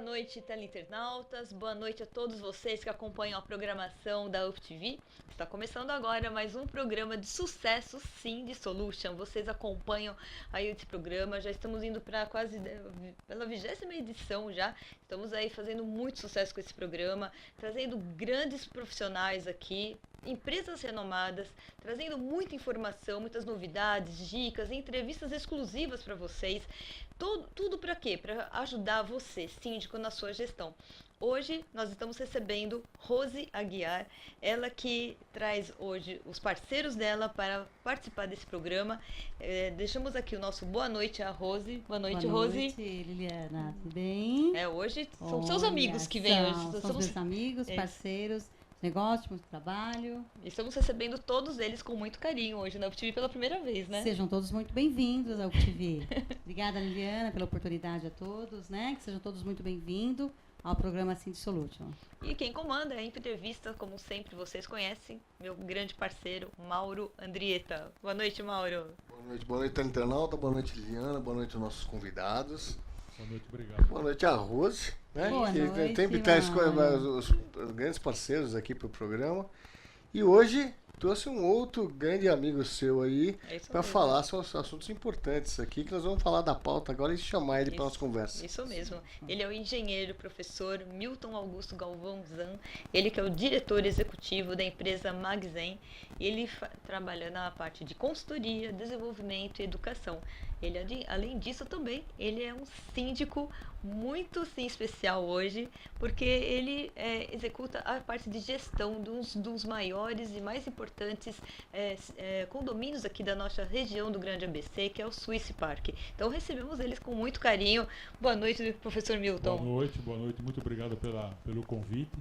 Boa noite, teleinternautas. Boa noite a todos vocês que acompanham a programação da UpTV. Está começando agora mais um programa de sucesso, sim, de Solution. Vocês acompanham aí esse programa. Já estamos indo para quase pela 20ª edição já. Estamos aí fazendo muito sucesso com esse programa, trazendo grandes profissionais aqui, empresas renomadas, trazendo muita informação, muitas novidades, dicas, entrevistas exclusivas para vocês. Tudo para quê? Para ajudar você, síndico, na sua gestão. Hoje nós estamos recebendo Rose Aguiar, ela que traz hoje os parceiros dela para participar desse programa. Deixamos aqui o nosso boa noite a Rose. Boa noite, Rose. Boa noite, Liliana. Tudo bem? Hoje são seus amigos que vêm hoje. São meus amigos, parceiros, negócio, muito trabalho. E estamos recebendo todos eles com muito carinho hoje na UpTV pela primeira vez, né? Sejam todos muito bem-vindos à UpTV. Obrigada, Liliana, pela oportunidade a todos, né? Que sejam todos muito bem-vindos ao programa Cindy Solution. E quem comanda a entrevista, como sempre vocês conhecem, meu grande parceiro, Mauro Andrietta. Boa noite, Mauro. Boa noite, internauta. Boa noite, Liliana. Boa noite aos nossos convidados. Boa noite, obrigado. Boa noite a Rose, né? Boa noite, sempre traz os grandes parceiros aqui para o programa. E hoje trouxe um outro grande amigo seu aí para falar sobre assuntos importantes aqui, que nós vamos falar da pauta agora e chamar ele para nossa conversa. Isso mesmo. Ele é o engenheiro, professor Milton Augusto Galvão Zan, ele que é o diretor executivo da empresa Magzen. Ele trabalha na parte de consultoria, desenvolvimento e educação. Ele, além disso, também ele é um síndico muito sim, especial hoje, porque ele executa a parte de gestão dos maiores e mais importantes condomínios aqui da nossa região do Grande ABC, que é o Swiss Park. Então recebemos eles com muito carinho. Boa noite, professor Milton. Boa noite, muito obrigado pelo convite.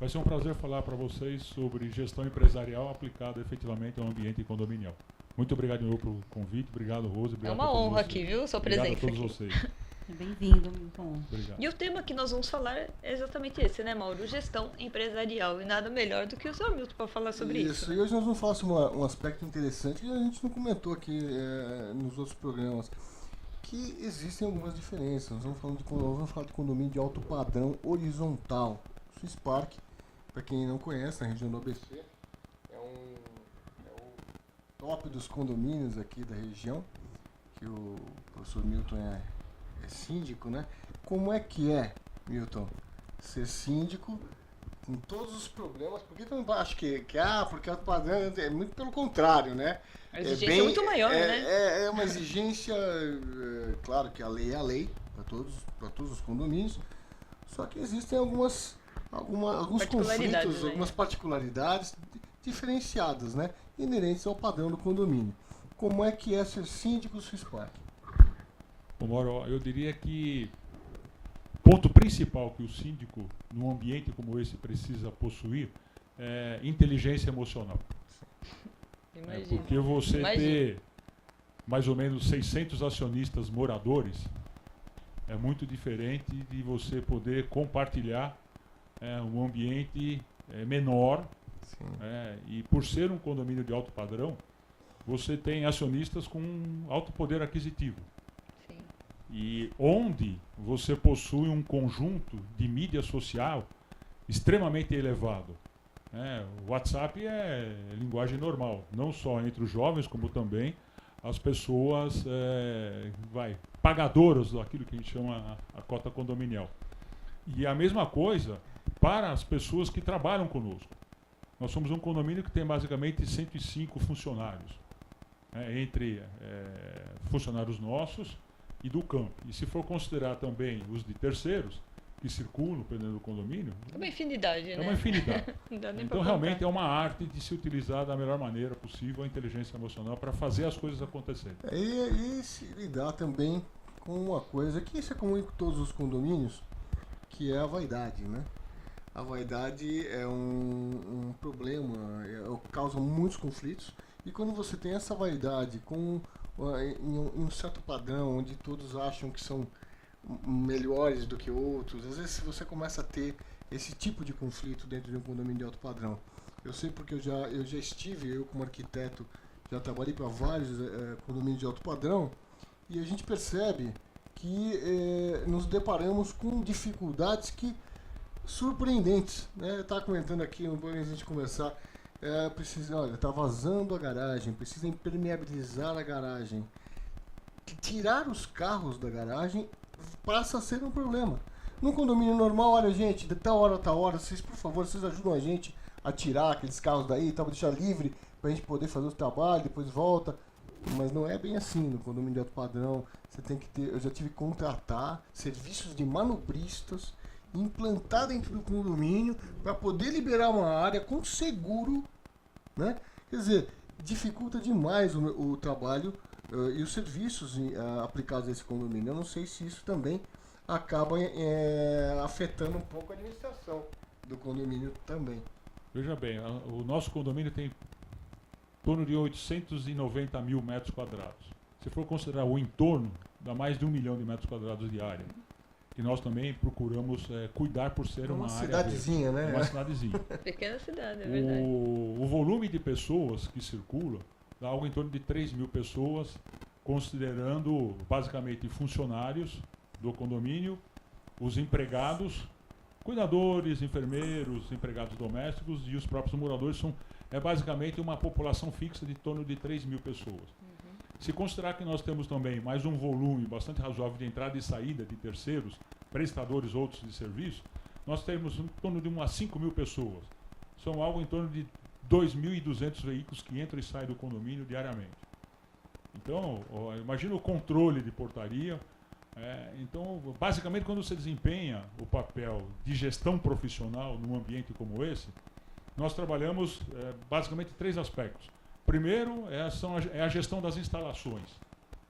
Vai ser um prazer falar para vocês sobre gestão empresarial aplicada efetivamente ao ambiente condominial. Muito obrigado de novo pelo convite, obrigado, Rose. Obrigado é uma honra aqui, viu, sua presença. Obrigado a todos vocês. Bem-vindo, Milton. Obrigado. E o tema que nós vamos falar é exatamente esse, né, Mauro? Gestão empresarial. E nada melhor do que o seu Milton para falar sobre isso. E hoje nós vamos falar sobre um aspecto interessante que a gente não comentou aqui nos outros programas, que existem algumas diferenças. Nós vamos falar de condomínio de alto padrão horizontal. Swiss Park, para quem não conhece, na região do ABC, é o top dos condomínios aqui da região, que o professor Milton é síndico, né? Como é que é, Milton, ser síndico com todos os problemas? Porque tu não acha porque alto padrão é muito pelo contrário, né? A exigência é muito maior, né? É uma exigência, claro que a lei é a lei para todos os condomínios, só que existem alguns conflitos, né? Algumas particularidades diferenciadas, né? Inerentes ao padrão do condomínio. Como é que é ser síndico do Swiss Park? Bom, Mauro, eu diria que o ponto principal que o síndico, num ambiente como esse, precisa possuir é inteligência emocional. Porque você ter mais ou menos 600 acionistas moradores é muito diferente de você poder compartilhar um ambiente menor. E por ser um condomínio de alto padrão, você tem acionistas com alto poder aquisitivo. Sim. E onde você possui um conjunto de mídia social extremamente elevado. O WhatsApp é linguagem normal, não só entre os jovens, como também as pessoas pagadoras daquilo que a gente chama a cota condominial. E a mesma coisa para as pessoas que trabalham conosco. Nós somos um condomínio que tem basicamente 105 funcionários, entre funcionários nossos e do campo. E se for considerar também os de terceiros que circulam dentro do condomínio... É uma infinidade, né? É uma infinidade. Então, realmente é uma arte de se utilizar da melhor maneira possível a inteligência emocional para fazer as coisas acontecerem. E se lidar também com uma coisa que isso é comum em todos os condomínios, que é a vaidade, né? A vaidade é um problema, causa muitos conflitos. E quando você tem essa vaidade em um certo padrão, onde todos acham que são melhores do que outros, às vezes você começa a ter esse tipo de conflito dentro de um condomínio de alto padrão. Eu sei porque eu já estive, eu como arquiteto, já trabalhei para vários condomínios de alto padrão, e a gente percebe que nos deparamos com dificuldades surpreendentes, né? Eu estava comentando aqui, antes de a gente começar, olha, está vazando a garagem, precisa impermeabilizar a garagem. Tirar os carros da garagem passa a ser um problema. Num condomínio normal, olha, gente, de tal hora a tal hora, vocês, por favor, vocês ajudam a gente a tirar aqueles carros daí, tá, deixar livre pra gente poder fazer o trabalho, depois volta. Mas não é bem assim no condomínio de alto padrão. Você tem que ter, eu já tive que contratar serviços de manobristas, implantar dentro do condomínio para poder liberar uma área com seguro, né? Quer dizer, dificulta demais o trabalho e os serviços aplicados a esse condomínio. Eu não sei se isso também acaba afetando um pouco a administração do condomínio também. Veja bem, o nosso condomínio tem em torno de 890 mil metros quadrados. Se for considerar o entorno, dá mais de 1 milhão de metros quadrados de área. Que nós também procuramos cuidar por ser uma área cidadezinha, verde. né? Uma cidadezinha. Pequena cidade, é verdade. O volume de pessoas que circula dá algo em torno de 3 mil pessoas, considerando basicamente funcionários do condomínio, os empregados, cuidadores, enfermeiros, empregados domésticos e os próprios moradores. É basicamente uma população fixa de em torno de 3 mil pessoas. Se considerar que nós temos também mais um volume bastante razoável de entrada e saída de terceiros, prestadores outros de serviço, nós temos em torno de umas 5 mil pessoas. São algo em torno de 2.200 veículos que entram e saem do condomínio diariamente. Então, imagina o controle de portaria. Então, basicamente, quando você desempenha o papel de gestão profissional num ambiente como esse, nós trabalhamos basicamente 3 aspectos. Primeiro é a gestão das instalações,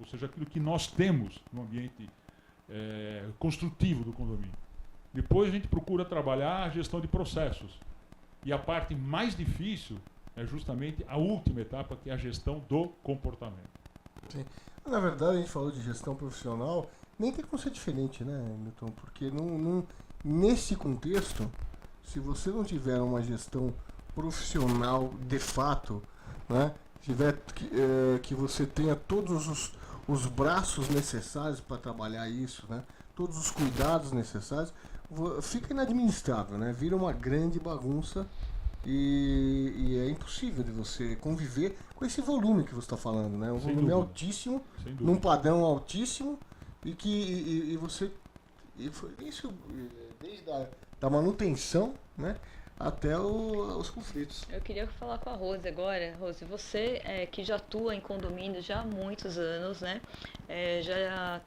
ou seja, aquilo que nós temos no ambiente construtivo do condomínio. Depois a gente procura trabalhar a gestão de processos. E a parte mais difícil é justamente a última etapa, que é a gestão do comportamento. Sim. Na verdade, a gente falou de gestão profissional, nem tem como ser diferente, né, Milton? Porque nesse contexto, se você não tiver uma gestão profissional de fato, né, tiver que você tenha todos os braços necessários para trabalhar isso, né, todos os cuidados necessários, fica inadministrável, né, vira uma grande bagunça e é impossível de você conviver com esse volume que você está falando, né, um Sem volume dúvida. altíssimo, Sem dúvida. num padrão altíssimo e você isso desde da manutenção, né, até os conflitos. Eu queria falar com a Rose agora. Rose, você que já atua em condomínios já há muitos anos, né? Já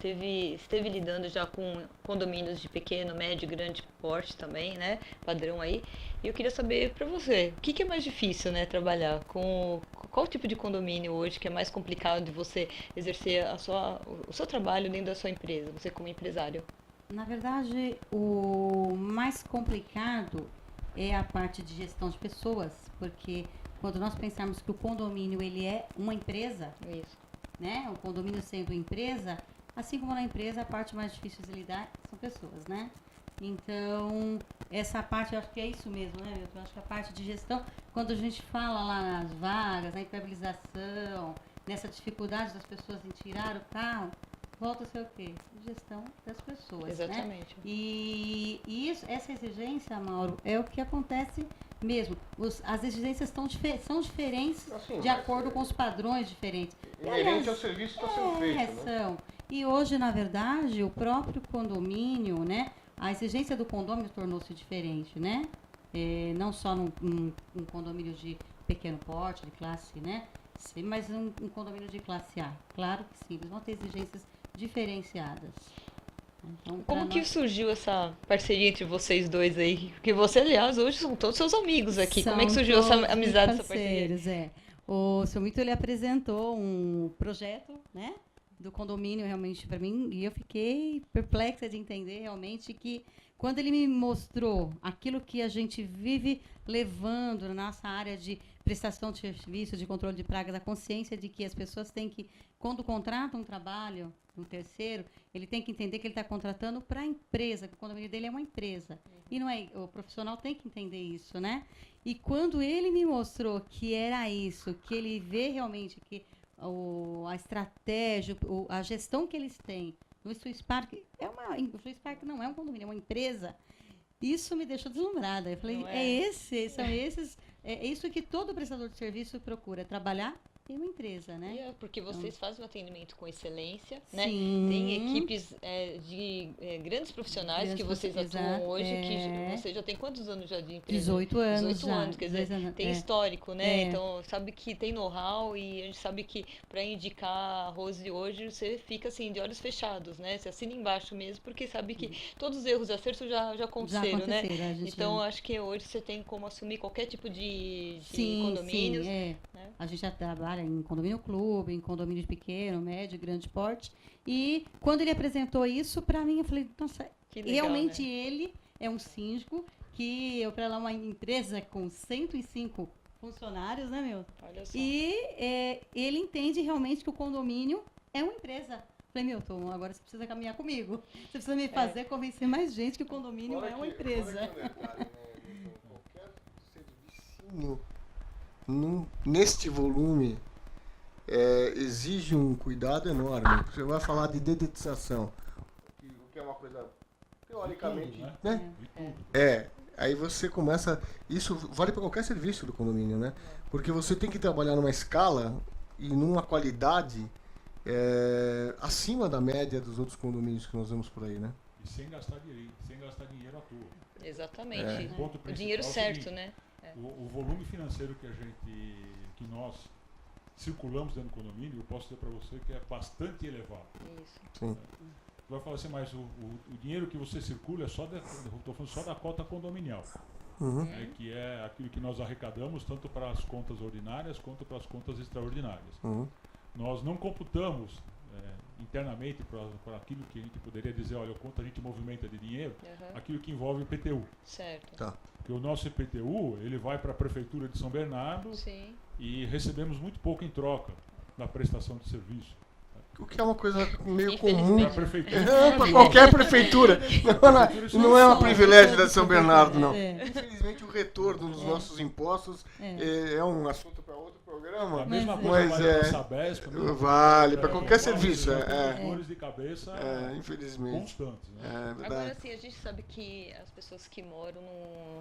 esteve lidando já com condomínios de pequeno, médio e grande porte também, né? Padrão aí. E eu queria saber para você, o que é mais difícil, né? Trabalhar com qual tipo de condomínio hoje que é mais complicado de você exercer o seu trabalho dentro da sua empresa, você como empresário? Na verdade, o mais complicado é a parte de gestão de pessoas, porque quando nós pensarmos que o condomínio ele é uma empresa, Isso. né? O condomínio sendo empresa, assim como na empresa, a parte mais difícil de lidar são pessoas, né? Então, essa parte, eu acho que é isso mesmo, né? Eu acho que a parte de gestão, quando a gente fala lá nas vagas, na impermeabilização, nessa dificuldade das pessoas em tirar o carro, volta a ser o quê? Gestão das pessoas, Exatamente. né? E essa exigência, Mauro, é o que acontece mesmo. As exigências são diferentes Assim, de acordo com os padrões diferentes. Inerente ao serviço que está sendo feito, né? São. E hoje, na verdade, o próprio condomínio, né? A exigência do condomínio tornou-se diferente, né? Não só num condomínio de pequeno porte, de classe, né? C, mas um condomínio de classe A. Claro que sim, eles vão ter exigências diferenciadas. Então, Como que surgiu essa parceria entre vocês dois aí? Porque você, aliás, hoje são todos seus amigos aqui. Como é que surgiu essa amizade, essa parceria? O seu Mito, ele apresentou um projeto, né, do condomínio realmente para mim, e eu fiquei perplexa de entender realmente que quando ele me mostrou aquilo que a gente vive levando na nossa área de prestação de serviço, de controle de pragas, a consciência de que as pessoas têm que, quando contratam um trabalho, um terceiro, ele tem que entender que ele está contratando para a empresa, que o condomínio dele é uma empresa. E não é, o profissional tem que entender isso, né? E quando ele me mostrou que era isso, que ele vê realmente que a estratégia, a gestão que eles têm O Swiss Park o Swiss Park não é um condomínio, é uma empresa. Isso me deixou deslumbrada. Eu falei, é isso que todo prestador de serviço procura, trabalhar em uma empresa, né? Porque vocês fazem um atendimento com excelência, né? Sim. Tem equipes de grandes profissionais que vocês atuam hoje, que você já tem quantos anos já de empresa? 18 anos 18 anos, quer dizer, tem histórico, né? Então, sabe que tem know-how e a gente sabe que para indicar a Rose hoje, você fica assim, de olhos fechados, né? Você assina embaixo mesmo, porque sabe que todos os erros e acertos já aconteceram, né? Então, acho que hoje você tem como assumir qualquer tipo de condomínios. Sim, né? A gente já trabalha em condomínio clube, em condomínio pequeno, médio, grande porte. E quando ele apresentou isso, para mim, eu falei, nossa, legal, realmente, né? Ele é um síndico que eu para lá uma empresa com 105 funcionários, né, meu? Olha só. E ele entende realmente que o condomínio é uma empresa. Falei, Milton, agora você precisa caminhar comigo. Você precisa me fazer convencer mais gente que o condomínio é uma empresa. Qualquer servicinho neste volume exige um cuidado enorme. Você vai falar de dedetização, o que é uma coisa teoricamente, né? Aí você começa, isso vale para qualquer serviço do condomínio, né? Porque você tem que trabalhar numa escala e numa qualidade acima da média dos outros condomínios que nós vemos por aí, né? E sem gastar dinheiro à toa. Exatamente. O dinheiro certo, né? O volume financeiro que nós circulamos dentro do condomínio, eu posso dizer para você que é bastante elevado. Isso. Sim. Você vai falar assim, mas o dinheiro que você circula é estou falando só da cota condominial. Uhum. Que é aquilo que nós arrecadamos tanto para as contas ordinárias quanto para as contas extraordinárias. Uhum. Nós não computamos internamente para aquilo que a gente poderia dizer, olha, o quanto a gente movimenta de dinheiro, aquilo que envolve o IPTU. Certo. Tá. Porque o nosso IPTU, ele vai para a Prefeitura de São Bernardo. Sim. E recebemos muito pouco em troca da prestação de serviço. O que é uma coisa meio comum para qualquer prefeitura. Não é um privilégio da São Bernardo, não. Infelizmente, o retorno dos nossos impostos é um assunto para outro programa. A mesma coisa vale para a Sabesp, vale para qualquer serviço. Dores de cabeça infelizmente. Constantes. Né? Agora, assim, a gente sabe que as pessoas que moram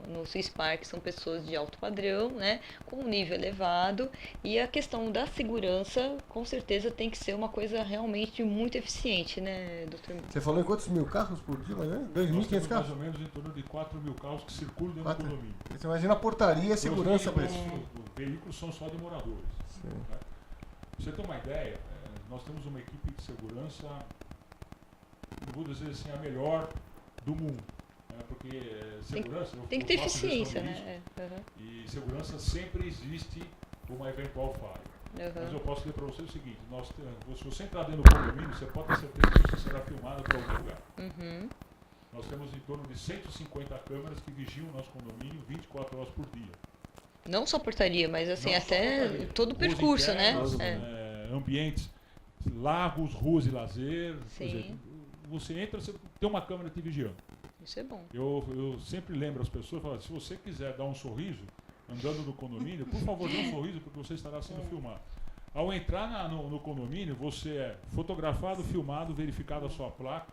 no Swiss Park são pessoas de alto padrão, né? Com um nível elevado. E a questão da segurança, com certeza, tem que ser uma coisa realmente muito eficiente, né, doutor? Você falou em quantos mil carros por dia, né? 2.500 carros? Mais ou menos em torno de 4 mil carros que circulam dentro do condomínio. Você imagina a portaria e a segurança para isso. Os veículos são só de moradores. Né? Pra você ter uma ideia, nós temos uma equipe de segurança, não vou dizer assim, a melhor do mundo. Né? Porque segurança... Tem que ter eficiência, né? E segurança sempre existe uma eventual falha. Mas eu posso dizer para você o seguinte, se você entrar dentro do condomínio, você pode ter certeza que você será filmado para algum lugar. Nós temos em torno de 150 câmeras que vigiam o nosso condomínio 24 horas por dia. Não só portaria, mas assim, até todo o percurso, internas, né? Ambientes, lagos, ruas de lazer. Dizer, você entra, você tem uma câmera te vigiando. Isso é bom. Eu sempre lembro as pessoas, falo, se você quiser dar um sorriso, andando no condomínio, por favor, dê um sorriso, porque você estará sendo filmado. Ao entrar no condomínio, você é fotografado, filmado, verificado a sua placa.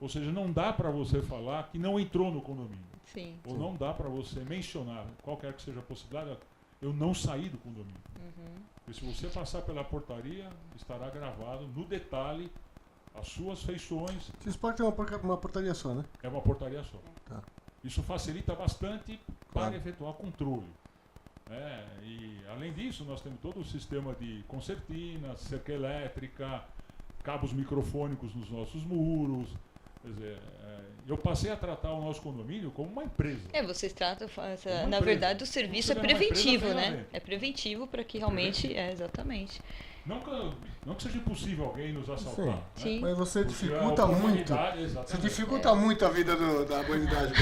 Ou seja, não dá para você falar que não entrou no condomínio. Sim. Ou não dá para você mencionar, qualquer que seja a possibilidade, eu não saí do condomínio. E se você passar pela portaria, estará gravado no detalhe as suas feições. Vocês podem ter uma portaria só, né? É uma portaria só. Tá. Isso facilita bastante para efetuar controle. E além disso, nós temos todo o sistema de concertina, cerca elétrica, cabos microfônicos nos nossos muros. Quer dizer, eu passei a tratar o nosso condomínio como uma empresa. Vocês tratam, na verdade, o serviço é preventivo, né? É preventivo para que realmente, exatamente. Não que seja impossível alguém nos assaltar. Sim. Mas você dificulta muito. Você dificulta muito a vida da humanidade.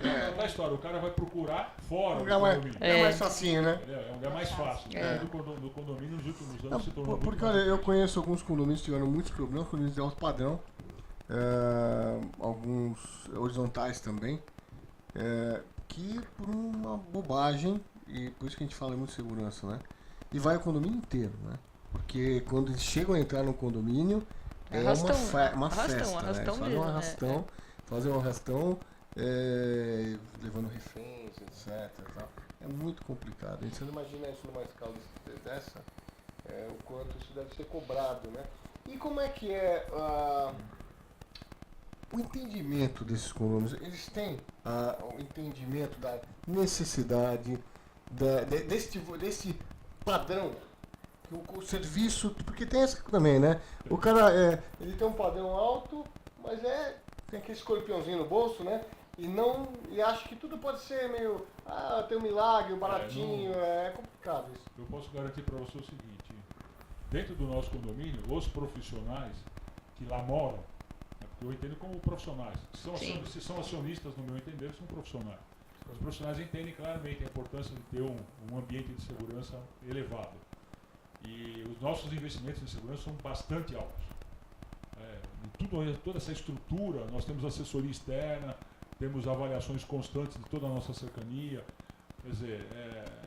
É aquela história, o cara vai procurar fora do condomínio. É mais facinho, né? É um lugar mais fácil. Do condomínio nos últimos anos se tornou porque olha, eu conheço alguns condomínios que tiveram muitos problemas, condomínios de alto padrão, alguns horizontais também, que por uma bobagem, e por isso que a gente fala muito de segurança, né? E vai o condomínio inteiro, né? Porque quando eles chegam a entrar no condomínio, É Arrastão, uma arrastão, festa, arrastão né? mesmo, Fazem um arrastão, levando reféns, etc. Tal. É muito complicado. Você não imagina isso numa escala dessa, o quanto isso deve ser cobrado, né? E como é que é o entendimento desses condomínios? Eles têm o entendimento da necessidade desse padrão, o serviço, porque tem essa também, né? O cara ele tem um padrão alto, mas tem aquele escorpiãozinho no bolso, né? E acha que tudo pode ser meio, tem um milagre, um baratinho, é complicado isso. Eu posso garantir para você o seguinte: dentro do nosso condomínio, os profissionais que lá moram, porque eu entendo como profissionais, se são acionistas, no meu entender, são profissionais. Os profissionais entendem claramente a importância de ter um ambiente de segurança elevado. E os nossos investimentos em segurança são bastante altos. Toda essa estrutura, nós temos assessoria externa, temos avaliações constantes de toda a nossa cercania. Quer dizer,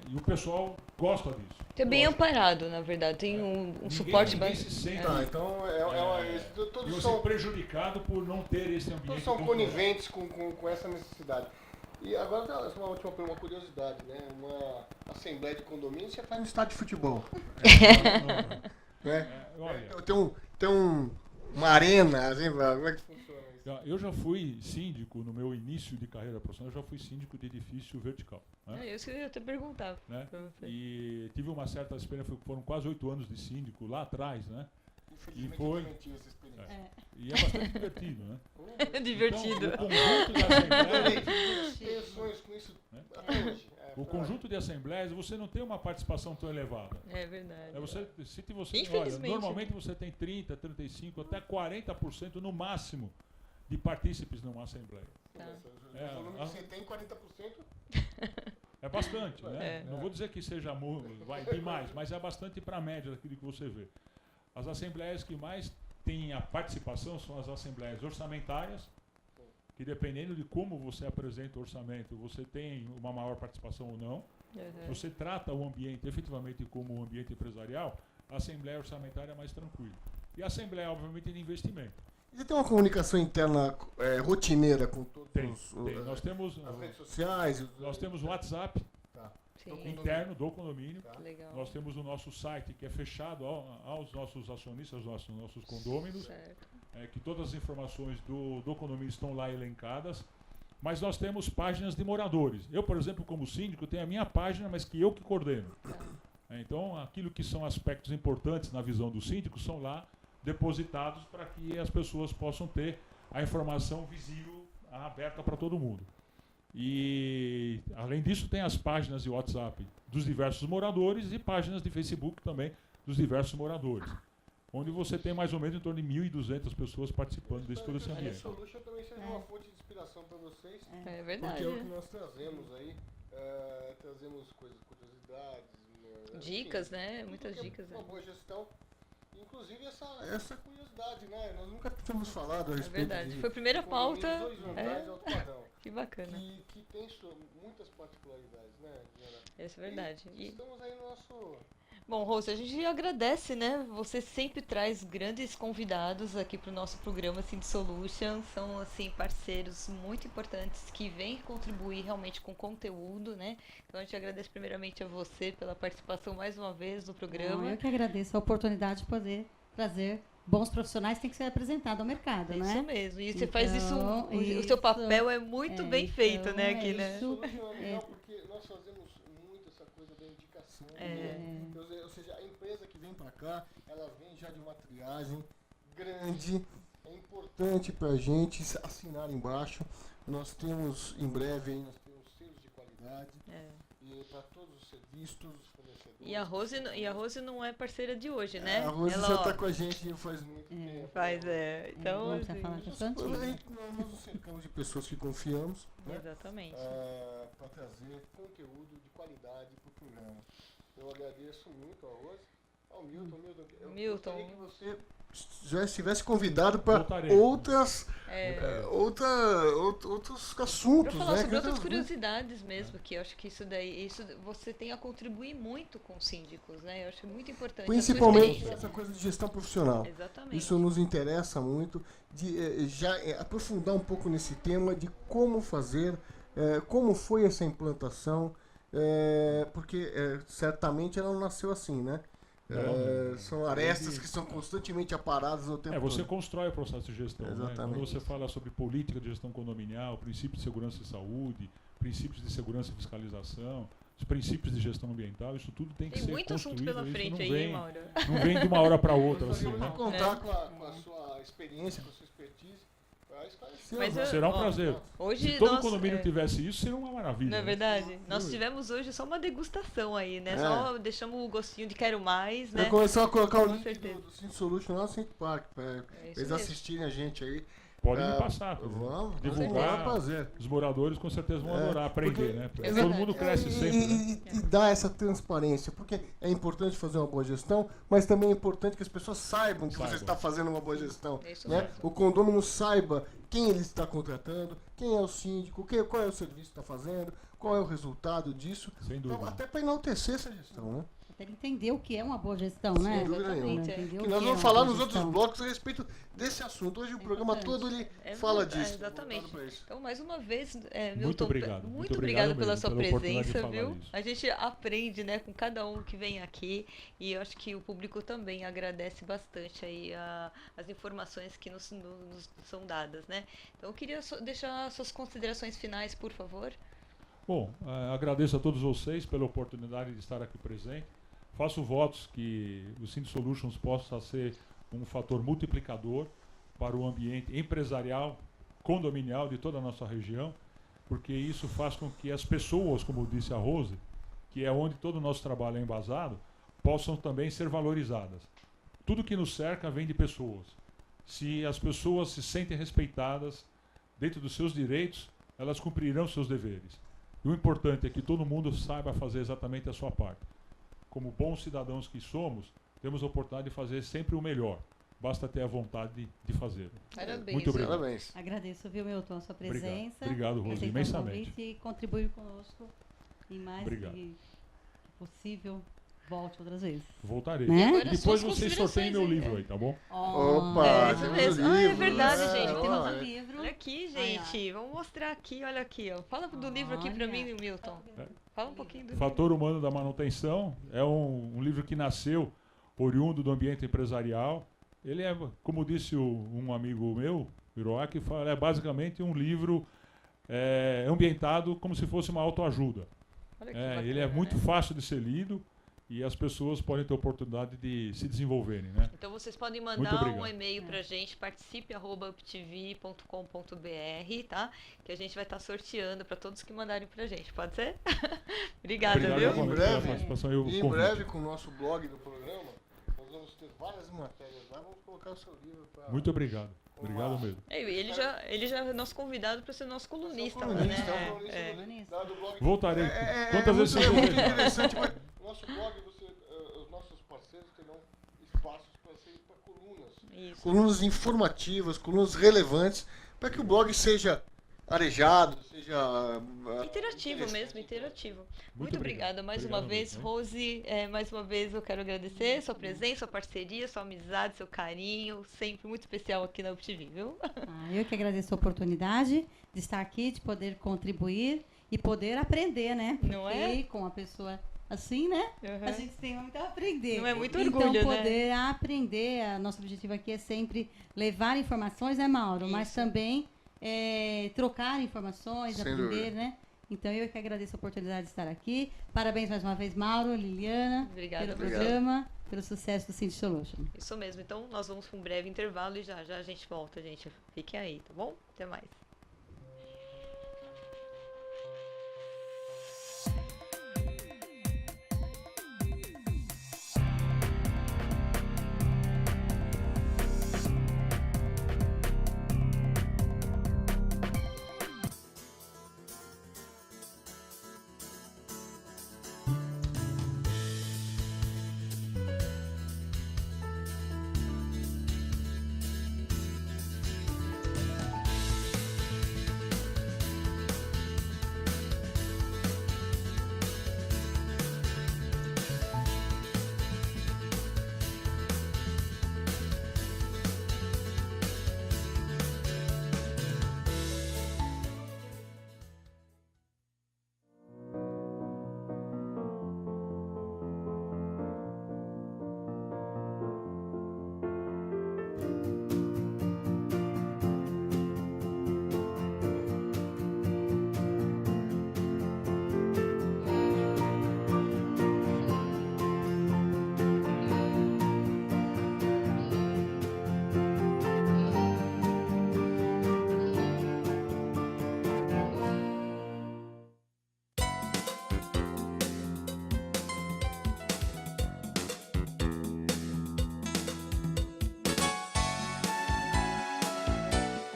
e o pessoal gosta disso. É bem amparado, na verdade. Tem um suporte ninguém bastante. se sente Então todos são prejudicado por não ter esse ambiente. Todos são coniventes com essa necessidade. E agora, uma curiosidade, né? Uma assembleia de condomínio você faz no estádio de futebol. Tem uma arena, assim, como é que funciona isso? Eu já fui síndico, no meu início de carreira profissional, eu já fui síndico de edifício vertical. Né? Isso que eu ia até perguntar. Né? E tive uma certa experiência, foram quase 8 anos de síndico lá atrás, né? Infelizmente, foi, eu também tive essa experiência. E é bastante divertido, né? Divertido. Então, o conjunto de assembleias, Tensões com isso até hoje. O conjunto de assembleias, você não tem uma participação tão elevada. É verdade. Olha, normalmente você tem 30%, 35%, até 40% no máximo de partícipes numa assembleia. Tá. O volume que você tem, 40%? É bastante, né? Não vou dizer que seja vai demais, mas é bastante para a média daquilo que você vê. As assembleias que mais têm a participação são as assembleias orçamentárias, que dependendo de como você apresenta o orçamento, você tem uma maior participação ou não. Se você trata o ambiente efetivamente como um ambiente empresarial, a assembleia orçamentária é mais tranquila. E a assembleia, obviamente, de investimento. Você tem uma comunicação interna rotineira com todos tem. Nós temos as redes sociais? Nós temos o WhatsApp interno do condomínio. Legal. Nós temos o nosso site que é fechado aos nossos acionistas, aos nossos condôminos. Que todas as informações do condomínio estão lá elencadas. Mas nós temos páginas de moradores. Eu, por exemplo, como síndico, tenho a minha página, mas que eu que coordeno. Então, aquilo que são aspectos importantes na visão do síndico são lá depositados para que as pessoas possam ter a informação visível, aberta para todo mundo. E, além disso, tem as páginas de WhatsApp dos diversos moradores e páginas de Facebook também dos diversos moradores, onde você tem mais ou menos em torno de 1.200 pessoas participando desse todo esse ambiente. A Solution também seja uma fonte de inspiração para vocês. É verdade. Porque é o que nós trazemos aí. Trazemos curiosidades, dicas, né? Muitas dicas. Uma boa gestão. Inclusive essa curiosidade, né? Nós nunca tínhamos falado a respeito. É verdade. Foi a primeira pauta. Que bacana. Que tem muitas particularidades, né, Diana? Isso é verdade. Estamos aí no nosso... Bom, Rose, a gente agradece, né? Você sempre traz grandes convidados aqui para o nosso programa Cindy Solution. São, assim, parceiros muito importantes que vêm contribuir realmente com conteúdo, né? Então, a gente agradece primeiramente a você pela participação mais uma vez no programa. Eu que agradeço a oportunidade de poder trazer bons profissionais, tem que ser apresentado ao mercado, né? Isso mesmo. E você faz isso, o seu papel é muito bem feito, né? Aqui, né? Isso é legal porque nós fazemos muito essa coisa da indicação. Ou seja, a empresa que vem para cá, ela vem já de uma triagem grande. É importante para a gente assinar embaixo. Nós temos, em breve, nós temos selos de qualidade. E para todos os serviços, todos os fornecedores. E a Rose não é parceira de hoje, né? A Rose já está com a gente faz muito tempo. Então, precisa falar com a sua antiga. Nós nos cercamos de pessoas que confiamos. Né? Exatamente. Para trazer conteúdo de qualidade para o programa. Eu agradeço muito a Rose, ao Milton. Eu gostaria que você já estivesse convidado para outras outros assuntos, Para falar né? sobre outras Que- curiosidades mesmo, que eu acho que isso você tem a contribuir muito com os síndicos, né? Eu acho muito importante. a sua Principalmente experiência. essa coisa de gestão profissional. Exatamente. Isso nos interessa muito, de aprofundar um pouco nesse tema de como fazer, como foi essa implantação, porque certamente ela não nasceu assim, né? São arestas que são constantemente aparadas o tempo Você todo. constrói o processo de gestão. Né? Exatamente. Quando você fala sobre política de gestão condominial, princípios de segurança e saúde, princípios de segurança e fiscalização, os princípios de gestão ambiental, isso tudo tem que Tem ser muito assunto construído. pela isso frente não aí, vem, hein, Mauro? não vem de uma hora para outra. Assim, Gostaria né? de contar com a sua experiência, com a sua expertise, para esclarecer. Mas né? Será um prazer. Hoje Se todo nós, condomínio tivesse isso, seria uma maravilha. não é né? verdade? Nós tivemos hoje só uma degustação aí, né? É. Só deixamos o gostinho de quero mais, né? Eu começar a colocar o Com link certeza. do Synth Solution lá no Synth Park, para É isso eles mesmo. assistirem a gente aí. Pode me passar. quer dizer, Vamos, divulgar. vamos fazer. Os moradores com certeza vão adorar aprender, porque- né? Porque É todo verdade. mundo cresce sempre, né? E dar essa transparência, porque é importante fazer uma boa gestão, mas também é importante que as pessoas saibam que você Saibam. está fazendo uma boa gestão. É isso Né? mesmo. O condômino saiba quem ele está contratando, quem é o síndico, qual é o serviço que está fazendo, qual é o resultado disso. Sem Então, dúvida. até para enaltecer essa gestão, né? Até ele entender o que é uma boa gestão, né? Sem dúvida nenhuma. Exatamente, é. Entender o Que nós é vamos uma falar boa nos outros gestão. blocos a respeito desse assunto. Hoje o programa importante. todo ele É fala verdade, disso. exatamente. voltado pra isso. Então, mais uma vez, Milton, Muito obrigado. muito obrigado pela mesmo, sua pela oportunidade de presença, falar viu? isso. A gente aprende, né, com cada um que vem aqui e eu acho que o público também agradece bastante aí as informações que nos são dadas, né? Então, eu queria deixar suas considerações finais, por favor. Bom, agradeço a todos vocês pela oportunidade de estar aqui presente. Faço votos que o Synth Solutions possa ser um fator multiplicador para o ambiente empresarial, condominial de toda a nossa região, porque isso faz com que as pessoas, como disse a Rose, que é onde todo o nosso trabalho é embasado, possam também ser valorizadas. Tudo que nos cerca vem de pessoas. Se as pessoas se sentem respeitadas dentro dos seus direitos, elas cumprirão seus deveres. E o importante é que todo mundo saiba fazer exatamente a sua parte. Como bons cidadãos que somos, temos a oportunidade de fazer sempre o melhor. Basta ter a vontade de fazer. Parabéns. Muito obrigado. Parabéns. Agradeço, viu, Milton, a sua presença. Obrigado, Rose, Aceitar o imensamente. convite e contribuir conosco em mais Obrigado. que possível. Volte outras vezes. Voltarei. Né? Agora, Depois suas vocês sorteiem meu considerações, livro aí, tá bom? Opa, É, isso temos mesmo. o Ah, é livro, verdade, né? gente, Temos Olha, um livro. Olha aqui, Ai, gente. Vamos mostrar aqui, olha aqui, ó. Fala do livro aqui pra mim, Milton. Fala um pouquinho do livro. Fator Humano da Manutenção é um livro que nasceu oriundo do ambiente empresarial. Ele é, como disse um amigo meu, Hiroaki, é basicamente um livro ambientado como se fosse uma autoajuda. Olha que bacana, Ele é muito né? fácil de ser lido e as pessoas podem ter oportunidade de se desenvolverem, né? Então vocês podem Muito mandar obrigado. um e-mail pra gente, participe@uptv.com.br, tá? Que a gente vai estar sorteando pra todos que mandarem pra gente. Pode ser? Obrigada, Obrigado viu? novamente Em pela breve. participação e o E em convite. breve, com o nosso blog do programa, nós vamos ter várias matérias lá. Vamos colocar o seu livro para. Muito obrigado. Obrigado mesmo. Ele já é nosso convidado para ser nosso colunista, lá, colunista, né? é um colunista lá do blog. Voltarei. É Quantas vezes muito, você muito desejar? interessante, mas o nosso blog, os nossos parceiros terão espaços para colunas. Isso. Colunas informativas, colunas relevantes, para que o blog seja arejado, seja Interativo mesmo, interessante. interativo. Muito Muito obrigada mais Obrigado uma vez, mesmo, hein? Rose. Mais uma vez eu quero agradecer sua presença, sua parceria, sua amizade, seu carinho, sempre muito especial aqui na UpTV, viu? Eu que agradeço a oportunidade de estar aqui, de poder contribuir e poder aprender, né? Não é? Porque com uma pessoa assim, né? A gente tem muito a aprender. Não é muito então, orgulho, né? poder aprender, nosso objetivo aqui é sempre levar informações, né, Mauro? Mas Isso. também trocar informações, Sem aprender, dúvida. né? Então, eu que agradeço a oportunidade de estar aqui. Parabéns mais uma vez, Mauro, Liliana, Obrigada. pelo Obrigado. programa, pelo sucesso do Synth Solution. Isso mesmo. Então nós vamos para um breve intervalo e já a gente volta, gente. Fiquem aí, tá bom? Até mais.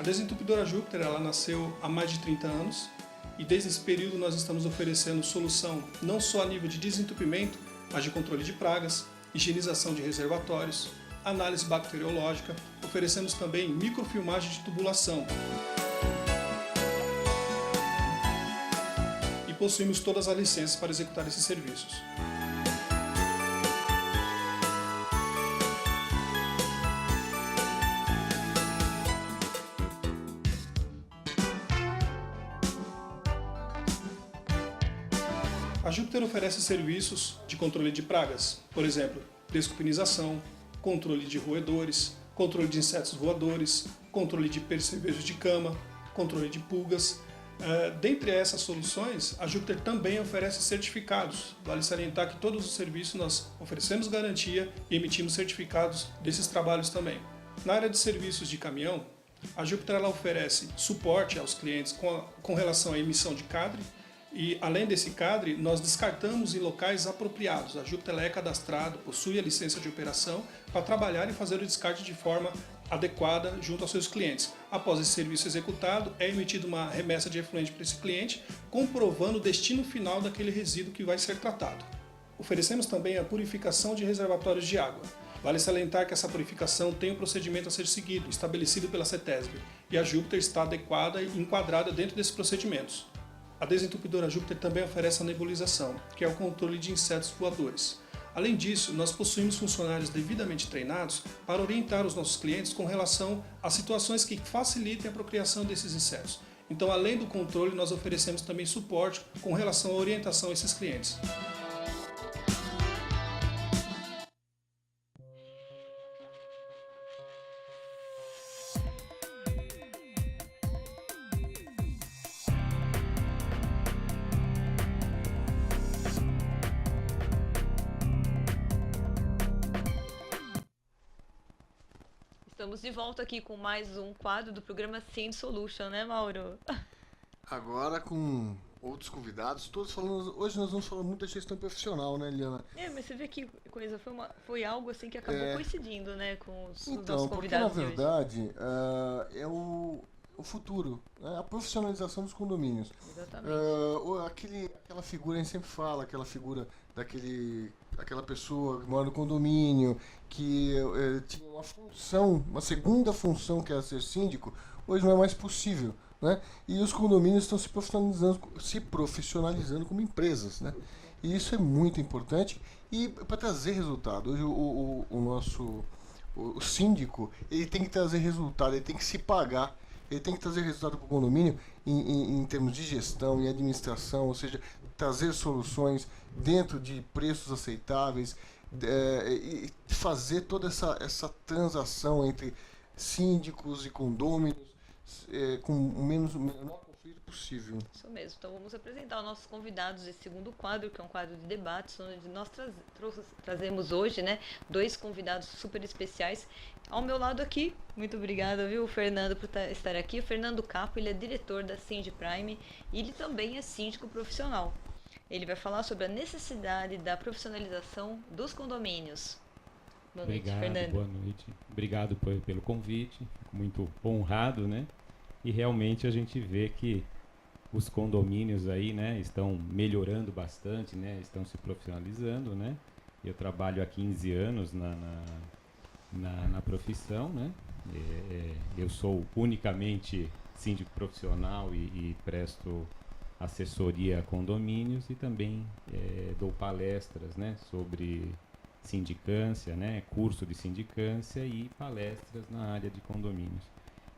Desentupidora Júpiter, ela nasceu há mais de 30 anos e desde esse período nós estamos oferecendo solução não só a nível de desentupimento, mas de controle de pragas, higienização de reservatórios, análise bacteriológica, oferecemos também microfilmagem de tubulação. E possuímos todas as licenças para executar esses serviços. A Júpiter oferece serviços de controle de pragas, por exemplo, descupinização, controle de roedores, controle de insetos voadores, controle de percevejos de cama, controle de pulgas. Dentre essas soluções, a Júpiter também oferece certificados. Vale salientar que todos os serviços nós oferecemos garantia e emitimos certificados desses trabalhos também. Na área de serviços de caminhão, a Júpiter ela oferece suporte aos clientes com relação à emissão de cadre. E, além desse cadre, nós descartamos em locais apropriados. A Júpiter é cadastrada, possui a licença de operação para trabalhar e fazer o descarte de forma adequada junto aos seus clientes. Após esse serviço executado, é emitida uma remessa de efluente para esse cliente, comprovando o destino final daquele resíduo que vai ser tratado. Oferecemos também a purificação de reservatórios de água. Vale salientar que essa purificação tem um procedimento a ser seguido, estabelecido pela CETESB, e a Júpiter está adequada e enquadrada dentro desses procedimentos. A Desentupidora Júpiter também oferece a nebulização, que é o controle de insetos voadores. Além disso, nós possuímos funcionários devidamente treinados para orientar os nossos clientes com relação a situações que facilitem a procriação desses insetos. Então, além do controle, nós oferecemos também suporte com relação à orientação a esses clientes. Estamos de volta aqui com mais um quadro do programa Sim Solution, né, Mauro? Agora com outros convidados, todos falando. Hoje nós vamos falar muito da gestão profissional, né, Eliana? Mas você vê que coisa, foi algo assim que acabou coincidindo, né, com os Então, nossos porque na convidados de hoje. verdade é o futuro, né? A profissionalização dos condomínios. Exatamente. Aquela figura, a gente sempre fala, aquela figura aquela pessoa que mora no condomínio, que tinha uma função, uma segunda função que era ser síndico, hoje não é mais possível, né? E os condomínios estão se profissionalizando como empresas, né? E isso é muito importante e para trazer resultado. Hoje o síndico, ele tem que trazer resultado, ele tem que se pagar, ele tem que trazer resultado para o condomínio em termos de gestão e administração, ou seja, trazer soluções dentro de preços aceitáveis, e fazer toda essa transação entre síndicos e condôminos com o menor conflito possível. Isso mesmo. Então vamos apresentar os nossos convidados desse segundo quadro, que é um quadro de debates, onde nós trazemos hoje, né, dois convidados super especiais. Ao meu lado aqui, muito obrigada, viu, Fernando, por estar aqui. O Fernando Capo, ele é diretor da Sind Prime e ele também é síndico profissional. Ele vai falar sobre a necessidade da profissionalização dos condomínios. Boa noite, Fernando. Boa noite. Obrigado pelo convite. Fico muito honrado, né? E realmente a gente vê que os condomínios aí, né, estão melhorando bastante, né? Estão se profissionalizando, né? Eu trabalho há 15 anos na profissão, né? Eu sou unicamente síndico profissional e presto assessoria a condomínios e também dou palestras, né, sobre sindicância, né, curso de sindicância e palestras na área de condomínios.